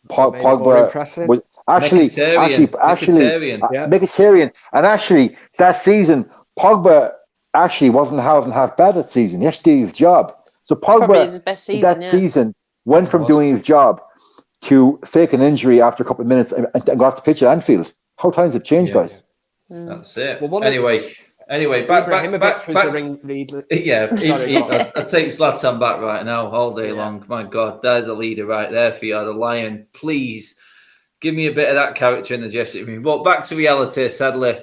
Pogba was actually Mkhitaryan. And actually, that season, Pogba actually wasn't half bad that season. He actually did his job. So Pogba season went from doing his job to fake an injury after a couple of minutes and go off the pitch at Anfield. How times have changed, guys. That's it. Well, Anyway, back. Was the ring leader. Yeah, I take Zlatan back right now all day long. My God, there's a leader right there for you, the Lion. Please give me a bit of that character in the dressing room. But back to reality, sadly,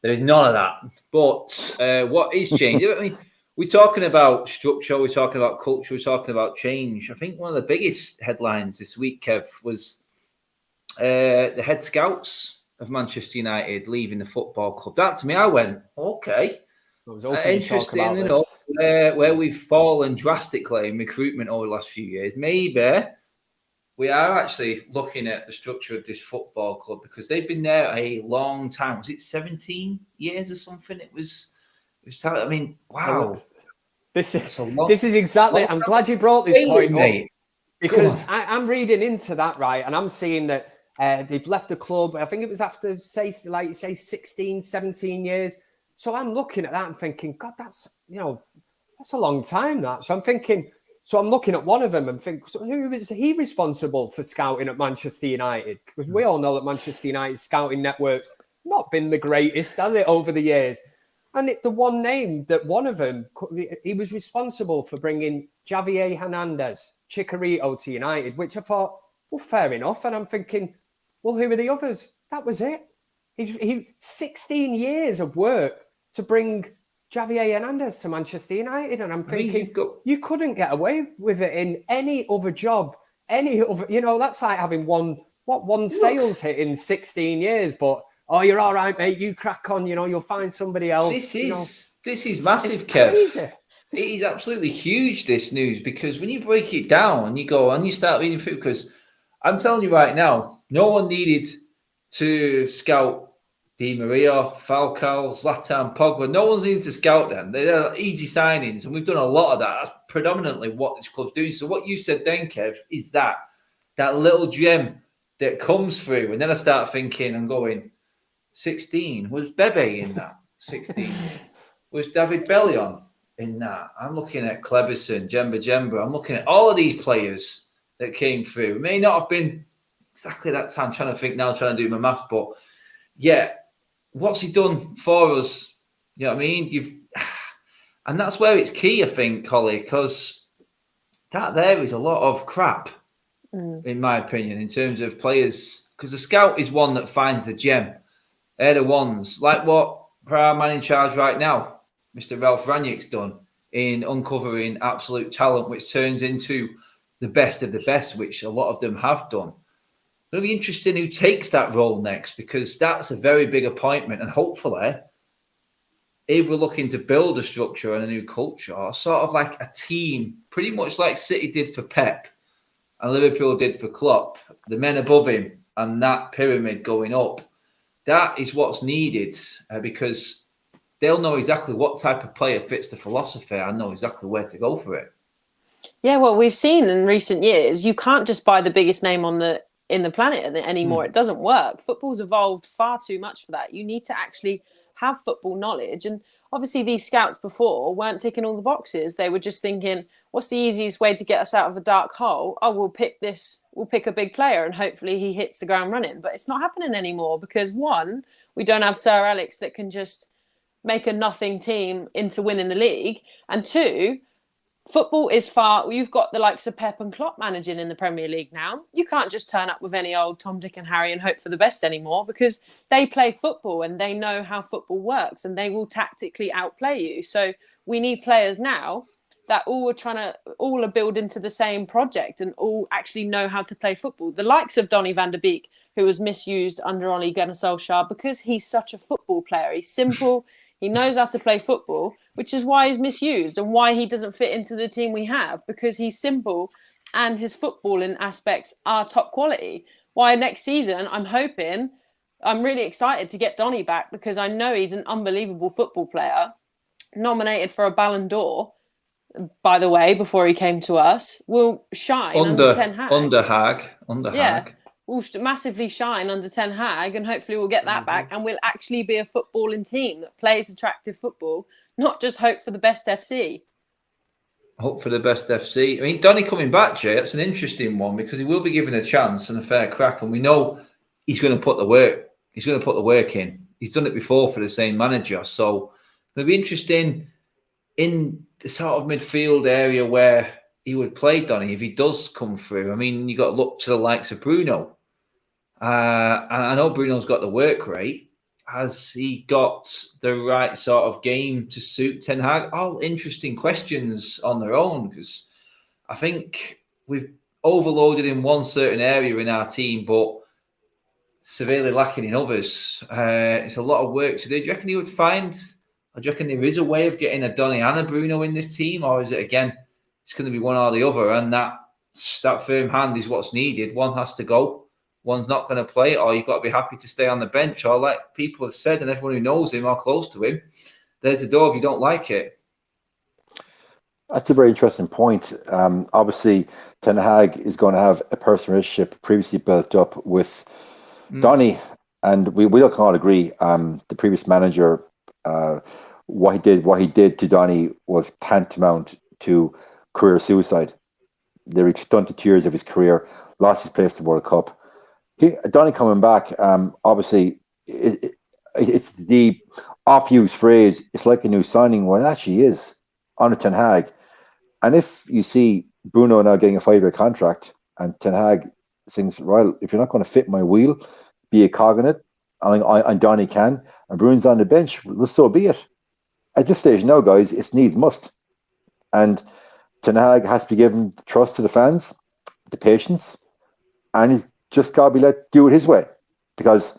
there is none of that. But what is changed? I mean, we're talking about structure, we're talking about culture, we're talking about change. I think one of the biggest headlines this week, Kev, was the head scouts of Manchester United leaving the football club. That to me, I went, okay, interesting enough. Where we've fallen drastically in recruitment over the last few years, maybe we are actually looking at the structure of this football club, because they've been there a long time. Was it 17 years or something? It was. I mean, wow. This is exactly. I'm glad you brought this point up, because I'm reading into that, right, and I'm seeing that. They've left the club. I think it was after, say 16, 17 years. So I'm looking at that and thinking, God, that's a long time, that. So I'm looking at one of them and think, so who is he responsible for scouting at Manchester United? Because we all know that Manchester United's scouting network's not been the greatest, has it, over the years? And the one name that one of them, he was responsible for bringing Javier Hernandez, Chicharito to United, which I thought, well, fair enough. And I'm thinking, well, who are the others? That was it. He 16 years of work to bring Javier Hernandez to Manchester United. And I'm thinking, you couldn't get away with it in any other job. Any other, that's like having one sales hit in 16 years. But, oh, you're all right, mate. You crack on, you'll find somebody else. This is massive, Kev. It is absolutely huge, this news, because when you break it down, you go and you start reading through, because I'm telling you right now, no one needed to scout Di Maria, Falcao, Zlatan, Pogba. No one's needing to scout them. They're easy signings, and we've done a lot of that. That's predominantly what this club's doing. So what you said then, Kev, is that little gem that comes through. And then I start thinking and going, 16, was Bebe in that? 16. Was David Bellion in that? I'm looking at Kleberson, Jemba. I'm looking at all of these players that came through. It may not have been exactly that time. I'm trying to think now, trying to do my maths, but yeah, what's he done for us? You know what I mean? And that's where it's key, I think, Holly, because that there is a lot of crap, in my opinion, in terms of players. Because the scout is one that finds the gem. They're the ones, like what our man in charge right now, Mr. Ralph Ranick's done in uncovering absolute talent, which turns into the best of the best, which a lot of them have done. It'll be interesting who takes that role next, because that's a very big appointment. And hopefully, if we're looking to build a structure and a new culture, sort of like a team, pretty much like City did for Pep and Liverpool did for Klopp, the men above him and that pyramid going up, that is what's needed, because they'll know exactly what type of player fits the philosophy and know exactly where to go for it. Yeah, well, we've seen in recent years, you can't just buy the biggest name in the planet anymore. It doesn't work. Football's evolved far too much for that. You need to actually have football knowledge. And obviously these scouts before weren't ticking all the boxes. They were just thinking, what's the easiest way to get us out of a dark hole? Oh, we'll pick a big player and hopefully he hits the ground running. But it's not happening anymore because, one, we don't have Sir Alex that can just make a nothing team into winning the league. And two, football is you've got the likes of Pep and Klopp managing in the Premier League now. You can't just turn up with any old Tom, Dick and Harry and hope for the best anymore, because they play football and they know how football works and they will tactically outplay you. So we need players now that all are building to the same project and all actually know how to play football. The likes of Donny van der Beek, who was misused under Ole Gunnar Solskjaer because he's such a football player. He's simple. He knows how to play football, which is why he's misused and why he doesn't fit into the team we have, because he's simple and his footballing aspects are top quality. Why next season, I'm really excited to get Donny back, because I know he's an unbelievable football player, nominated for a Ballon d'Or, by the way, before he came to us, will shine under Ten Hag. Under Hag. Will massively shine under Ten Hag, and hopefully we'll get that back, and we'll actually be a footballing team that plays attractive football, not just hope for the best FC. Hope for the best FC. I mean, Donny coming back, Jay, that's an interesting one, because he will be given a chance and a fair crack, and we know he's going to put the work. He's going to put the work in. He's done it before for the same manager, so it'll be interesting in the sort of midfield area where he would play, Donny, if he does come through. I mean, you got to look to the likes of Bruno. And I know Bruno's got the work rate. Has he got the right sort of game to suit Ten Hag? All interesting questions on their own, because I think we've overloaded in one certain area in our team, but severely lacking in others. It's a lot of work to do. Do you reckon he would find, or do you reckon there is a way of getting a Donny and a Bruno in this team, or is it, again, it's going to be one or the other, and that firm hand is what's needed? One has to go. One's not going to play, or you've got to be happy to stay on the bench, or like people have said, and everyone who knows him or close to him, there's the door if you don't like it. That's a very interesting point. Obviously, Ten Hag is going to have a personal relationship previously built up with Donny, and we'll all agree. The previous manager, what he did to Donny was tantamount to career suicide. They reached stunted 2 years of his career, lost his place in the World Cup. Donny coming back, obviously, it's the off-use phrase, it's like a new signing. Well, it actually is under Ten Hag. And if you see Bruno now getting a 5-year contract, and Ten Hag thinks, right, if you're not going to fit my wheel, be a cog in it, and Donny can, and Bruno's on the bench, well, so be it. At this stage now, guys, it's needs must. And Ten Hag has to be given the trust to the fans, the patience, and he's just got to be let do it his way, because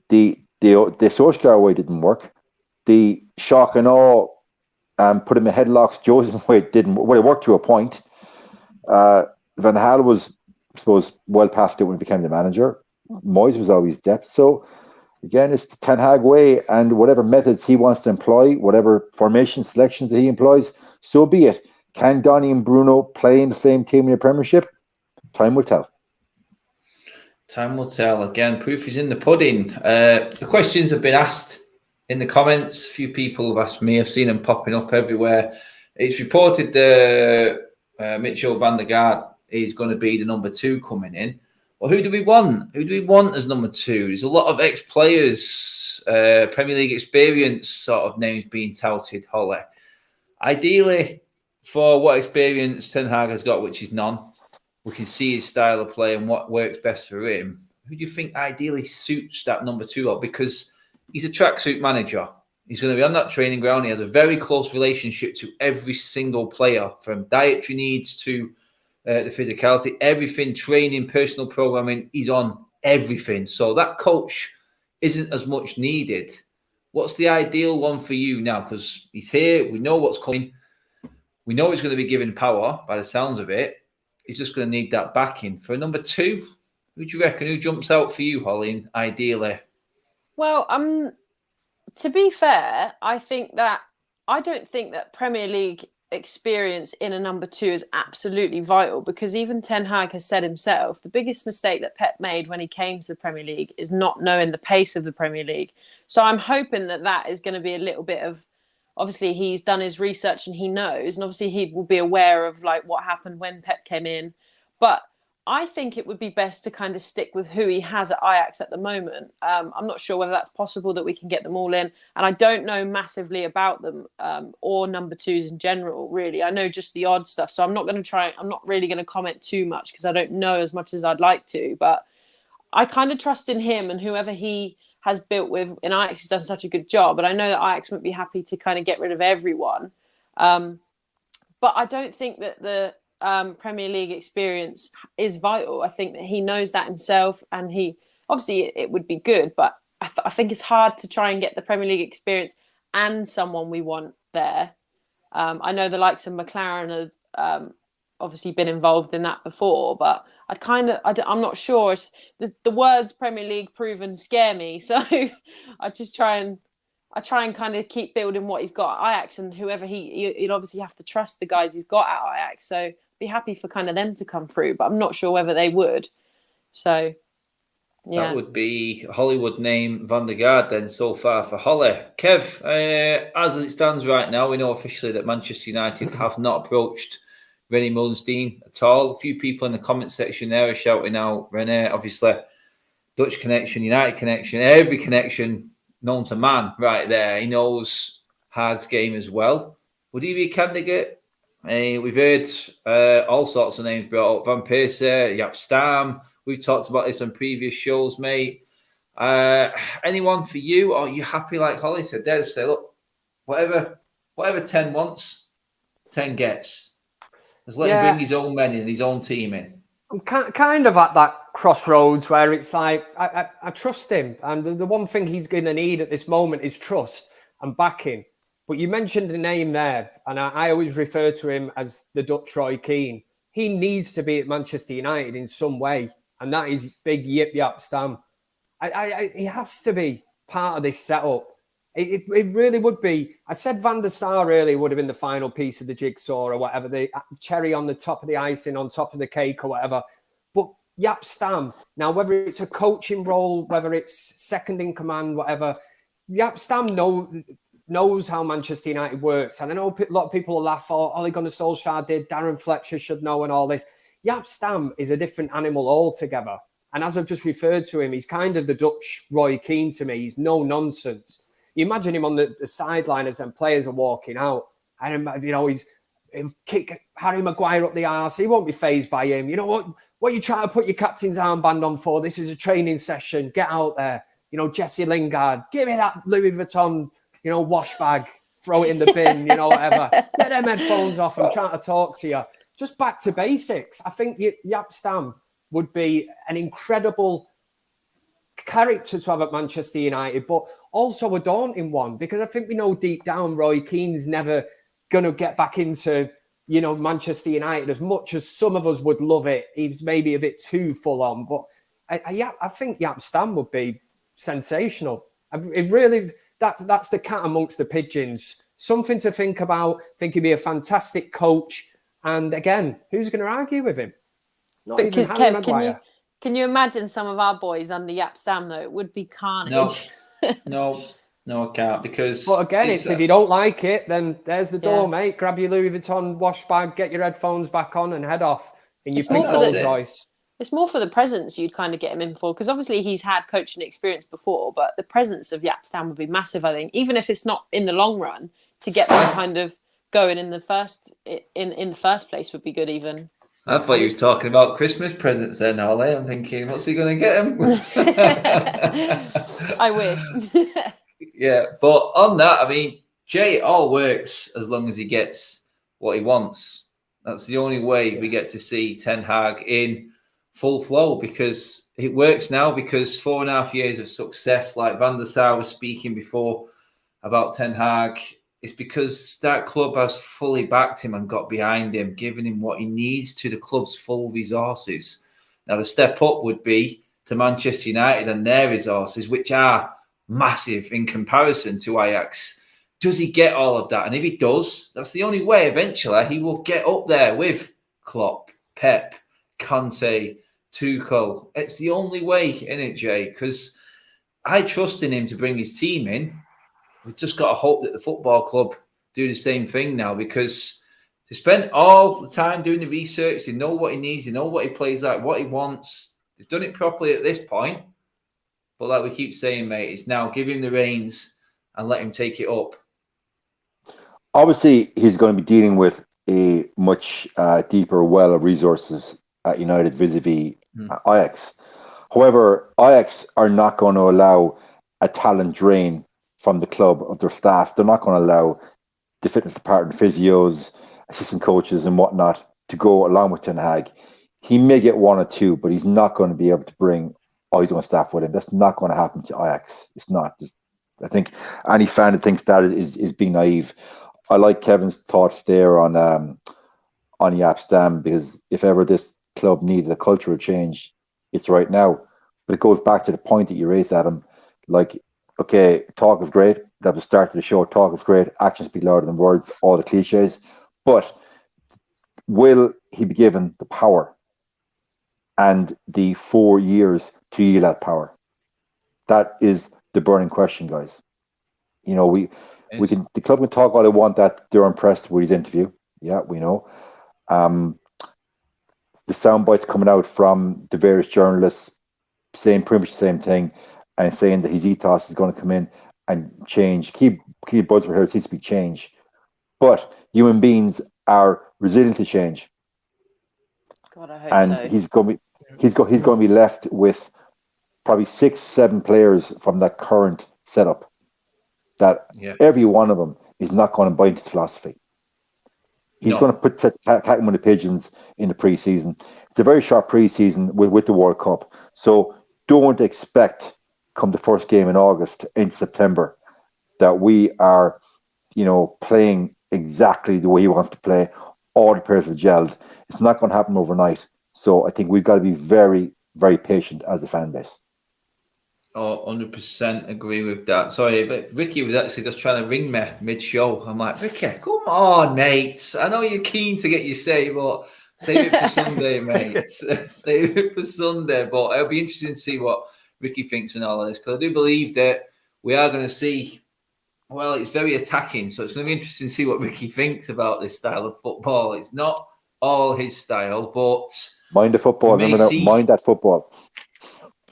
the Solskjaer way didn't work. The shock and awe, put him in headlocks, Joseph way didn't. Well, it worked to a point. Van Gaal was, I suppose, well past it when he became the manager. Moyes was always depth. So Again, it's the Ten Hag way, and whatever methods he wants to employ, whatever formation selections that he employs, so be it. Can Donny and Bruno play in the same team in the Premiership? Time will tell. Time will tell. Again, proof is in the pudding. The questions have been asked in the comments. A few people have asked me. I've seen them popping up everywhere. It's reported that Mitchell van der Gaard is going to be the number 2 coming in. Well, who do we want? Who do we want as number 2? There's a lot of ex-players, Premier League experience sort of names being touted, Holly. Ideally, for what experience Ten Hag has got, which is none, we can see his style of play and what works best for him. Who do you think ideally suits that number 2 role? Because he's a tracksuit manager. He's going to be on that training ground. He has a very close relationship to every single player, from dietary needs to the physicality, everything, training, personal programming. He's on everything. So that coach isn't as much needed. What's the ideal one for you now? Because he's here. We know what's coming. We know he's going to be given power by the sounds of it. He's just going to need that backing. For number 2, who do you reckon? Who jumps out for you, Holly, ideally? Well, to be fair, I don't think that Premier League experience in a number 2 is absolutely vital, because even Ten Hag has said himself, the biggest mistake that Pep made when he came to the Premier League is not knowing the pace of the Premier League. So I'm hoping that is going to be a little bit of, obviously he's done his research and he knows, and obviously he will be aware of like what happened when Pep came in. But I think it would be best to kind of stick with who he has at Ajax at the moment. I'm not sure whether that's possible that we can get them all in. And I don't know massively about them or number 2s in general, really. I know just the odd stuff. So I'm not really going to comment too much because I don't know as much as I'd like to. But I kind of trust in him, and whoever he has built with in Ajax has done such a good job. But I know that Ajax wouldn't be happy to kind of get rid of everyone. But I don't think that the Premier League experience is vital. I think that he knows that himself, and he obviously it would be good, but I think it's hard to try and get the Premier League experience and someone we want there. I know the likes of McLaren have obviously been involved in that before, but I'm not sure. The words Premier League proven scare me, so I try and kind of keep building what he's got at Ajax, and whoever he'll obviously have to trust the guys he's got at Ajax. So be happy for kind of them to come through, but I'm not sure whether they would. So, yeah. That would be Hollywood name Van der Gaard then so far for Holly. Kev, as it stands right now, we know officially that Manchester United have not approached René Mullenstein at all. A few people in the comment section there are shouting out René, obviously Dutch connection, United connection, every connection known to man right there. He knows Hag's game as well. Would he be a candidate? We've heard all sorts of names brought up. Van Persie, Jaap Stam. We've talked about this on previous shows, mate. Anyone for you? Or are you happy, like Holly said there, to say, look, whatever 10 wants, 10 gets. Just let him bring his own men in and his own team in. I'm kind of at that crossroads where it's like, I trust him. And the one thing he's going to need at this moment is trust and backing. But you mentioned the name there, and I always refer to him as the Dutch Roy Keane. He needs to be at Manchester United in some way, and that is big Jaap Stam. He has to be part of this setup. It really would be. I said Van der Sar earlier would have been the final piece of the jigsaw or whatever, the cherry on the top of the icing, on top of the cake or whatever. But Jaap Stam, now whether it's a coaching role, whether it's second in command, whatever, Jaap Stam knows how Manchester United works. And I know a lot of people will laugh, Ole Gunnar Solskjaer did, Darren Fletcher should know and all this. Jaap Stam is a different animal altogether. And as I've just referred to him, he's kind of the Dutch Roy Keane to me. He's no nonsense. You imagine him on the sideline as them players are walking out. And, he'll kick Harry Maguire up the arse. He won't be fazed by him. You know what? What are you trying to put your captain's armband on for? This is a training session. Get out there. Jesse Lingard, give me that Louis Vuitton wash bag, throw it in the bin, whatever. Get them headphones off. I'm trying to talk to you. Just back to basics. I think Jaap Stam would be an incredible character to have at Manchester United, but also a daunting one, because I think we know deep down Roy Keane's never going to get back into, Manchester United as much as some of us would love it. He's maybe a bit too full on, but I think Jaap Stam would be sensational. It really, that's the cat amongst the pigeons. Something to think about. I think he'd be a fantastic coach. And again, who's going to argue with him? Not But even Harry Kev, Maguire. can you imagine some of our boys under Yap Stam though? It would be carnage. No, I can't, because. But again, it's if you don't like it, then there's the door, Yeah. mate. Grab your Louis Vuitton wash bag, get your headphones back on, and head off in your It's more pink for the- Rolls Royce. It's more for the presence you'd kind of get him in for, because obviously he's had coaching experience before, but the presence of Yap Stam would be massive, I think, even if it's not in the long run, to get them kind of going in the first place would be good even. I thought you were talking about Christmas presents then, Ollie. I'm thinking, what's he going to get him? I wish. Yeah, but on that, I mean, Jay, it all works as long as he gets what he wants. That's the only way we get to see Ten Hag in full flow, because it works now, because 4.5 years of success, like Van der Sar was speaking before about Ten Hag, it's because that club has fully backed him and got behind him, giving him what he needs to the club's full resources. Now, the step up would be to Manchester United and their resources, which are massive in comparison to Ajax. Does he get all of that? And if he does, that's the only way eventually he will get up there with Klopp, Pep, Conte, Tuchel. It's the only way, isn't it, Jay? Because I trust in him to bring his team in. We've just got to hope that the football club do the same thing now, because they spent all the time doing the research. They know what he needs. They know what he plays like, what he wants. They've done it properly at this point. But like we keep saying, mate, it's now give him the reins and let him take it up. Obviously, he's going to be dealing with a much deeper well of resources at United vis-a-vis Ajax. However, Ajax are not going to allow a talent drain from the club of their staff. They're not going to allow the fitness department, physios, assistant coaches and whatnot to go along with Ten Hag. He may get one or two, but he's not going to be able to bring all his own staff with him. That's not going to happen to Ajax. It's not. I think any fan that thinks that is being naive. I like Kevin's thoughts there on Yap Stam, because if ever this club needed a cultural change, it's right now. But it goes back to the point that you raised, Adam. Like, okay, talk is great. That was the start of the show. Talk is great. Actions speak louder than words, all the cliches. But will he be given the power and the 4 years to yield that power? That is the burning question, guys. You know, the club can talk all they want that they're impressed with his interview. Yeah, we know. The sound bites coming out from the various journalists saying pretty much the same thing, and saying that his ethos is going to come in and change. Keep buzzword here. It seems to be change, but human beings are resilient to change. God, I hope and so. he's going to be left with probably 6-7 players from that current setup. That every one of them is not going to buy into the philosophy. He's going to put Catman the Pigeons in the preseason. It's a very short preseason with the World Cup, so don't expect come the first game in August into September that we are, playing exactly the way he wants to play. All the players have gelled. It's not going to happen overnight. So I think we've got to be very, very patient as a fan base. Oh, 100% agree with that. Sorry, but Ricky was actually just trying to ring me mid-show. I'm like, Ricky, come on, mate. I know you're keen to get your say, but save it for Sunday, mate. Save it for Sunday. But it'll be interesting to see what Ricky thinks and all of this, because I do believe that we are going to see, well, it's very attacking, so it's going to be interesting to see what Ricky thinks about this style of football. It's not all his style, but... Mind the football. Remember now, mind that football.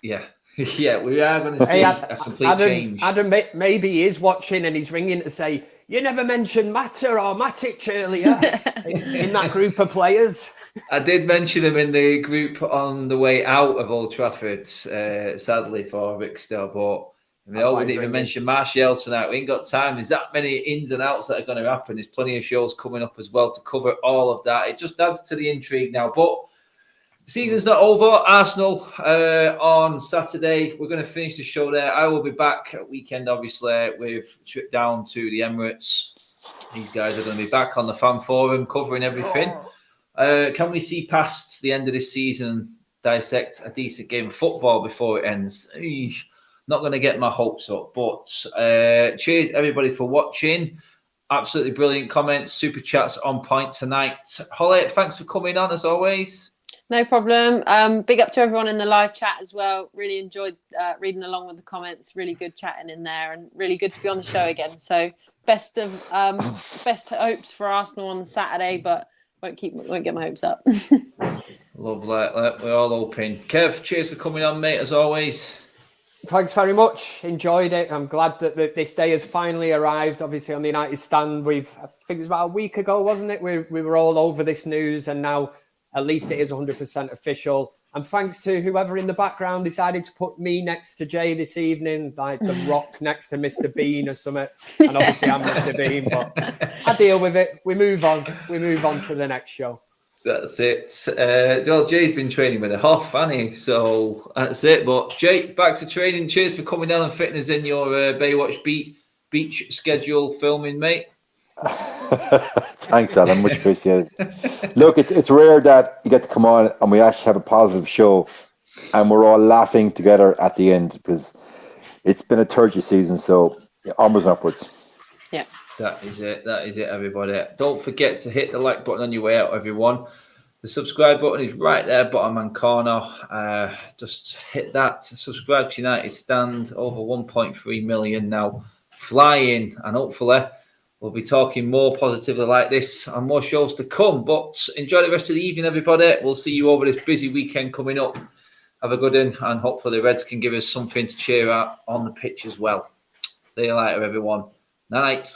Yeah. Yeah, we are going to see a complete change. Adam maybe he is watching and he's ringing to say, you never mentioned Mata or Matic earlier in that group of players. I did mention him in the group on the way out of Old Trafford, sadly for Rickster, but we didn't even mention Martial tonight. We ain't got time. There's that many ins and outs that are going to happen. There's plenty of shows coming up as well to cover all of that. It just adds to the intrigue now. But the season's not over. Arsenal on Saturday. We're going to finish the show there. I will be back at weekend, obviously, with a trip down to the Emirates. These guys are going to be back on the fan forum covering everything. Can we see past the end of this season, dissect a decent game of football before it ends? not going to get my hopes up. But cheers everybody for watching. Absolutely brilliant comments, super chats on point tonight. Holly, thanks for coming on as always. No problem. Big up to everyone in the live chat as well. Really enjoyed reading along with the comments. Really good chatting in there, and really good to be on the show again. So best hopes for Arsenal on Saturday, but won't get my hopes up. Lovely. We're all hoping. Kev, cheers for coming on, mate, as always. Thanks very much. Enjoyed it. I'm glad that this day has finally arrived. Obviously, on the United stand, I think it was about a week ago, wasn't it? We were all over this news, and now at least it is 100% official. And thanks to whoever in the background decided to put me next to Jay this evening, like The Rock next to Mr. Bean or something. And obviously, I'm Mr. Bean, but I deal with it. We move on. We move on to the next show. That's it. Well, Jay's been training with a Hoff, hasn't he? So that's it. But Jay, back to training. Cheers for coming down and fitting us in your Baywatch beach schedule filming, mate. Thanks, Adam. Much appreciated. Look, it's rare that you get to come on and we actually have a positive show and we're all laughing together at the end, because it's been a turgid season. So onwards and upwards. Yeah. That is it, everybody. Don't forget to hit the like button on your way out, everyone. The subscribe button is right there, bottom hand corner. Just hit that. Subscribe to United Stand. Over 1.3 million now. Flying. And hopefully we'll be talking more positively like this and more shows to come. But enjoy the rest of the evening, everybody. We'll see you over this busy weekend coming up. Have a good one. And hopefully the Reds can give us something to cheer at on the pitch as well. See you later, everyone. Night.